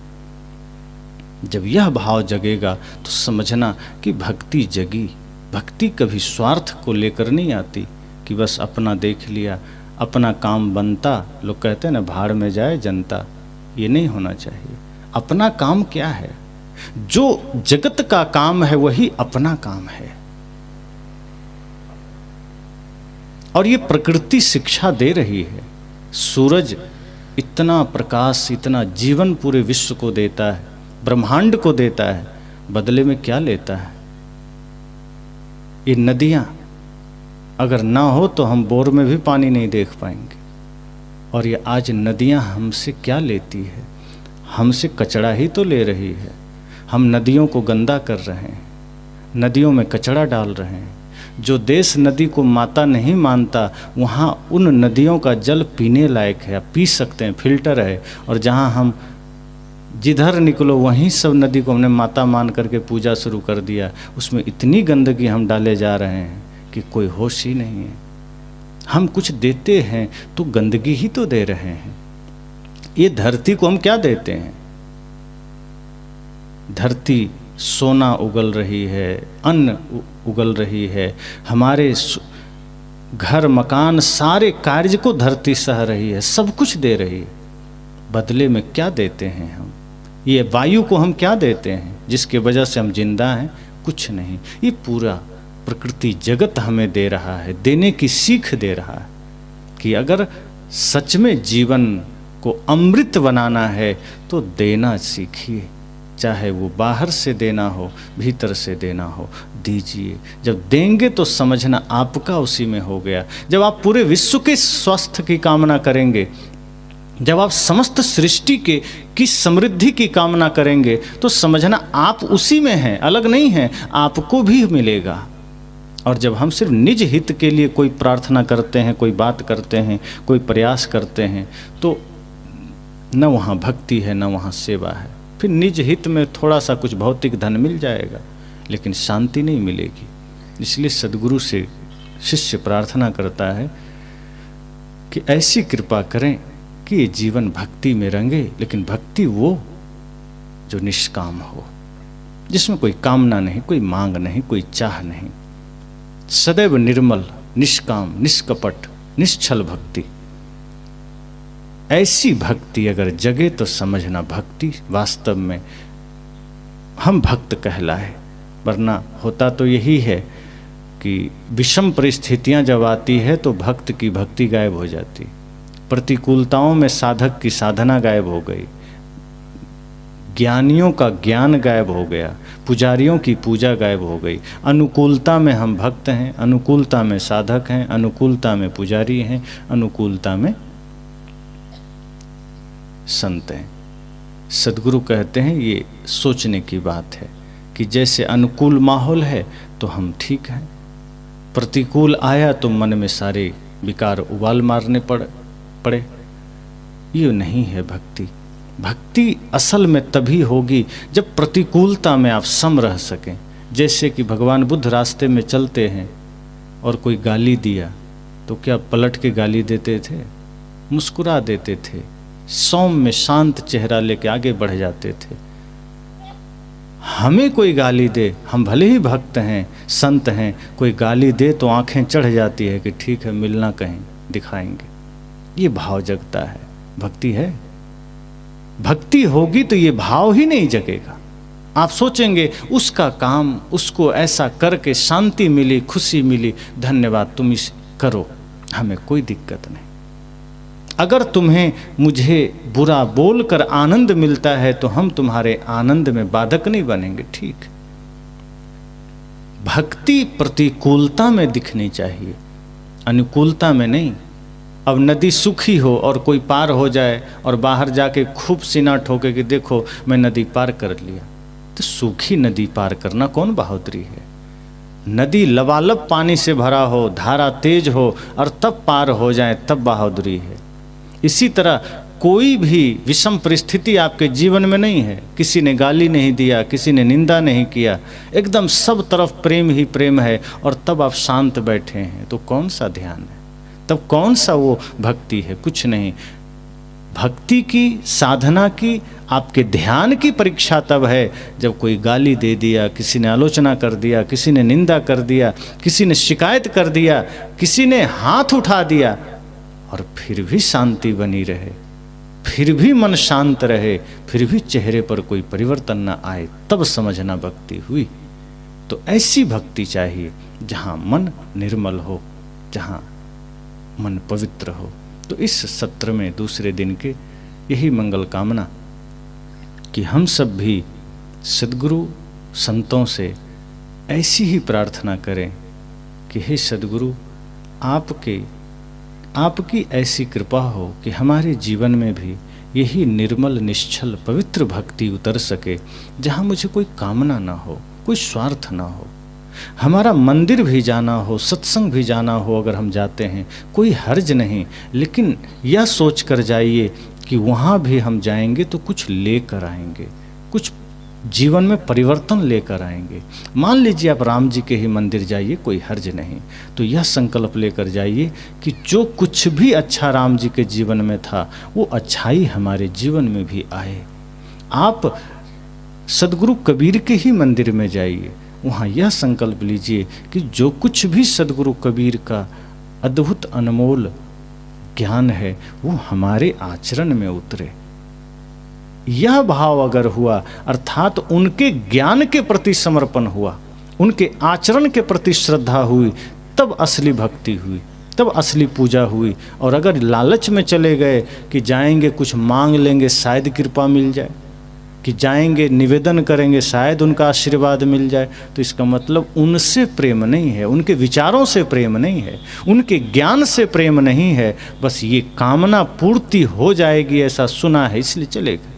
जब यह भाव जगेगा तो समझना कि भक्ति जगी। भक्ति कभी स्वार्थ को लेकर नहीं आती कि बस अपना देख लिया, अपना काम बनता। लोग कहते हैं ना, भाड़ में जाए जनता। ये नहीं होना चाहिए। अपना काम क्या है? जो जगत का काम है वही अपना काम है। और ये प्रकृति शिक्षा दे रही है। सूरज इतना प्रकाश, इतना जीवन पूरे विश्व को देता है, ब्रह्मांड को देता है, बदले में क्या लेता है? ये नदियाँ अगर ना हो तो हम बोर में भी पानी नहीं देख पाएंगे। और ये आज नदियाँ हमसे क्या लेती है? हमसे कचरा ही तो ले रही है। हम नदियों को गंदा कर रहे हैं, नदियों में कचरा डाल रहे हैं। जो देश नदी को माता नहीं मानता वहाँ उन नदियों का जल पीने लायक है, आप पी सकते हैं, फिल्टर है। और जहाँ हम जिधर निकलो वहीं सब नदी को हमने माता मान करके पूजा शुरू कर दिया, उसमें इतनी गंदगी हम डाले जा रहे हैं कि कोई होश ही नहीं है। हम कुछ देते हैं तो गंदगी ही तो दे रहे हैं। ये धरती को हम क्या देते हैं? धरती सोना उगल रही है, अन्न उगल रही है, हमारे घर मकान सारे कार्य को धरती सह रही है, सब कुछ दे रही है। बदले में क्या देते हैं हम? ये वायु को हम क्या देते हैं जिसके वजह से हम जिंदा हैं? कुछ नहीं। ये पूरा प्रकृति जगत हमें दे रहा है, देने की सीख दे रहा है कि अगर सच में जीवन को अमृत बनाना है तो देना सीखिए। चाहे वो बाहर से देना हो, भीतर से देना हो, दीजिए। जब देंगे तो समझना आपका उसी में हो गया। जब आप पूरे विश्व के स्वास्थ्य की कामना करेंगे, जब आप समस्त सृष्टि की समृद्धि की कामना करेंगे तो समझना आप उसी में हैं, अलग नहीं हैं, आपको भी मिलेगा। और जब हम सिर्फ निज हित के लिए कोई प्रार्थना करते हैं, कोई बात करते हैं, कोई प्रयास करते हैं, तो न वहाँ भक्ति है, न वहाँ सेवा है। फिर निज हित में थोड़ा सा कुछ भौतिक धन मिल जाएगा, लेकिन शांति नहीं मिलेगी। इसलिए सद्गुरु से शिष्य प्रार्थना करता है कि ऐसी कृपा करें कि ये जीवन भक्ति में रंगे, लेकिन भक्ति वो जो निष्काम हो, जिसमें कोई कामना नहीं, कोई मांग नहीं, कोई चाह नहीं, सदैव निर्मल, निष्काम, निष्कपट, निश्चल भक्ति। ऐसी भक्ति अगर जगे तो समझना भक्ति वास्तव में हम भक्त कहलाए। वरना होता तो यही है कि विषम परिस्थितियां जब आती है तो भक्त की भक्ति गायब हो जाती, प्रतिकूलताओं में साधक की साधना गायब हो गई, ज्ञानियों का ज्ञान गायब हो गया, पुजारियों की पूजा गायब हो गई। अनुकूलता में हम भक्त हैं, अनुकूलता में साधक हैं, अनुकूलता में पुजारी हैं, अनुकूलता में संत हैं। सद्गुरु कहते हैं ये सोचने की बात है कि जैसे अनुकूल माहौल है तो हम ठीक हैं, प्रतिकूल आया तो मन में सारे विकार उबाल मारने पड़े। ये नहीं है भक्ति। भक्ति असल में तभी होगी जब प्रतिकूलता में आप सम रह सकें। जैसे कि भगवान बुद्ध रास्ते में चलते हैं और कोई गाली दिया तो क्या पलट के गाली देते थे? मुस्कुरा देते थे, सौम्य शांत चेहरा लेके आगे बढ़ जाते थे। हमें कोई गाली दे, हम भले ही भक्त हैं, संत हैं, कोई गाली दे तो आंखें चढ़ जाती है कि ठीक है मिलना कहीं दिखाएंगे। ये भाव जगता है। भक्ति है? भक्ति होगी तो ये भाव ही नहीं जगेगा। आप सोचेंगे उसका काम, उसको ऐसा करके शांति मिली, खुशी मिली, धन्यवाद तुम इस करो, हमें कोई दिक्कत नहीं। अगर तुम्हें मुझे बुरा बोलकर आनंद मिलता है तो हम तुम्हारे आनंद में बाधक नहीं बनेंगे, ठीक। भक्ति प्रतिकूलता में दिखनी चाहिए, अनुकूलता में नहीं। अब नदी सूखी हो और कोई पार हो जाए और बाहर जाके खूब सीना ठोके कि देखो मैं नदी पार कर लिया, तो सूखी नदी पार करना कौन बहादुरी है? नदी लबालब पानी से भरा हो, धारा तेज हो और तब पार हो जाए, तब बहादुरी है। इसी तरह कोई भी विषम परिस्थिति आपके जीवन में नहीं है, किसी ने गाली नहीं दिया, किसी ने निंदा नहीं किया, एकदम सब तरफ प्रेम ही प्रेम है और तब आप शांत बैठे हैं, तो कौन सा ध्यान है? तब कौन सा वो भक्ति है? कुछ नहीं। भक्ति की, साधना की, आपके ध्यान की परीक्षा तब है जब कोई गाली दे दिया, किसी ने आलोचना कर दिया, किसी ने निंदा कर दिया, किसी ने शिकायत कर दिया, किसी ने हाथ उठा दिया और फिर भी शांति बनी रहे, फिर भी मन शांत रहे, फिर भी चेहरे पर कोई परिवर्तन न आए, तब समझना भक्ति हुई। तो ऐसी भक्ति चाहिए जहाँ मन निर्मल हो, जहाँ मन पवित्र हो। तो इस सत्र में दूसरे दिन के यही मंगल कामना कि हम सब भी सद्गुरु संतों से ऐसी ही प्रार्थना करें कि हे सद्गुरु, आपकी ऐसी कृपा हो कि हमारे जीवन में भी यही निर्मल, निश्चल, पवित्र भक्ति उतर सके, जहाँ मुझे कोई कामना ना हो, कोई स्वार्थ ना हो। हमारा मंदिर भी जाना हो, सत्संग भी जाना हो, अगर हम जाते हैं कोई हर्ज नहीं, लेकिन यह सोच कर जाइए कि वहाँ भी हम जाएंगे तो कुछ लेकर आएंगे, कुछ जीवन में परिवर्तन लेकर आएंगे। मान लीजिए आप राम जी के ही मंदिर जाइए, कोई हर्ज नहीं, तो यह संकल्प लेकर जाइए कि जो कुछ भी अच्छा राम जी के जीवन में था वो अच्छाई हमारे जीवन में भी आए। आप सद्गुरु कबीर के ही मंदिर में जाइए, वहाँ यह संकल्प लीजिए कि जो कुछ भी सद्गुरु कबीर का अद्भुत अनमोल ज्ञान है वो हमारे आचरण में उतरे। यह भाव अगर हुआ, अर्थात उनके ज्ञान के प्रति समर्पण हुआ, उनके आचरण के प्रति श्रद्धा हुई, तब असली भक्ति हुई, तब असली पूजा हुई। और अगर लालच में चले गए कि जाएंगे कुछ मांग लेंगे शायद कृपा मिल जाए, कि जाएंगे निवेदन करेंगे शायद उनका आशीर्वाद मिल जाए, तो इसका मतलब उनसे प्रेम नहीं है, उनके विचारों से प्रेम नहीं है, उनके ज्ञान से प्रेम नहीं है। बस ये कामना पूर्ति हो जाएगी ऐसा सुना है इसलिए चले गए।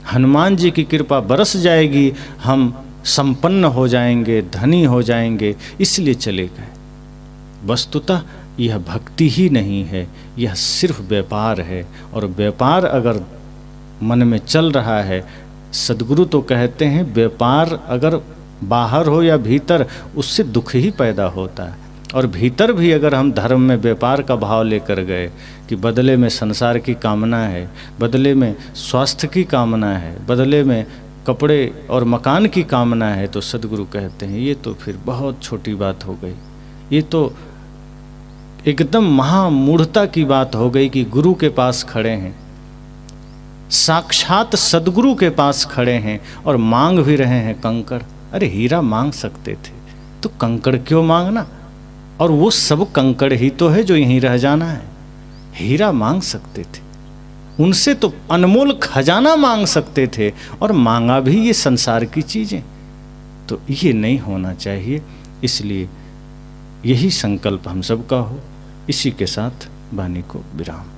हनुमान जी की कृपा बरस जाएगी, हम संपन्न हो जाएंगे, धनी हो जाएंगे, इसलिए चले गए। वस्तुतः यह भक्ति ही नहीं है, यह सिर्फ व्यापार है। और व्यापार अगर मन में चल रहा है, सद्गुरु तो कहते हैं व्यापार अगर बाहर हो या भीतर, उससे दुख ही पैदा होता है। और भीतर भी अगर हम धर्म में व्यापार का भाव लेकर गए कि बदले में संसार की कामना है, बदले में स्वास्थ्य की कामना है, बदले में कपड़े और मकान की कामना है, तो सद्गुरु कहते हैं ये तो फिर बहुत छोटी बात हो गई, ये तो एकदम महामूढ़ता की बात हो गई कि गुरु के पास खड़े हैं, साक्षात सद्गुरु के पास खड़े हैं और मांग भी रहे हैं कंकड़। अरे हीरा मांग सकते थे तो कंकड़ क्यों मांगना? और वो सब कंकड़ ही तो है जो यहीं रह जाना है। हीरा मांग सकते थे, उनसे तो अनमोल खजाना मांग सकते थे, और मांगा भी ये संसार की चीजें। तो ये नहीं होना चाहिए। इसलिए यही संकल्प हम सबका हो। इसी के साथ वाणी को विराम।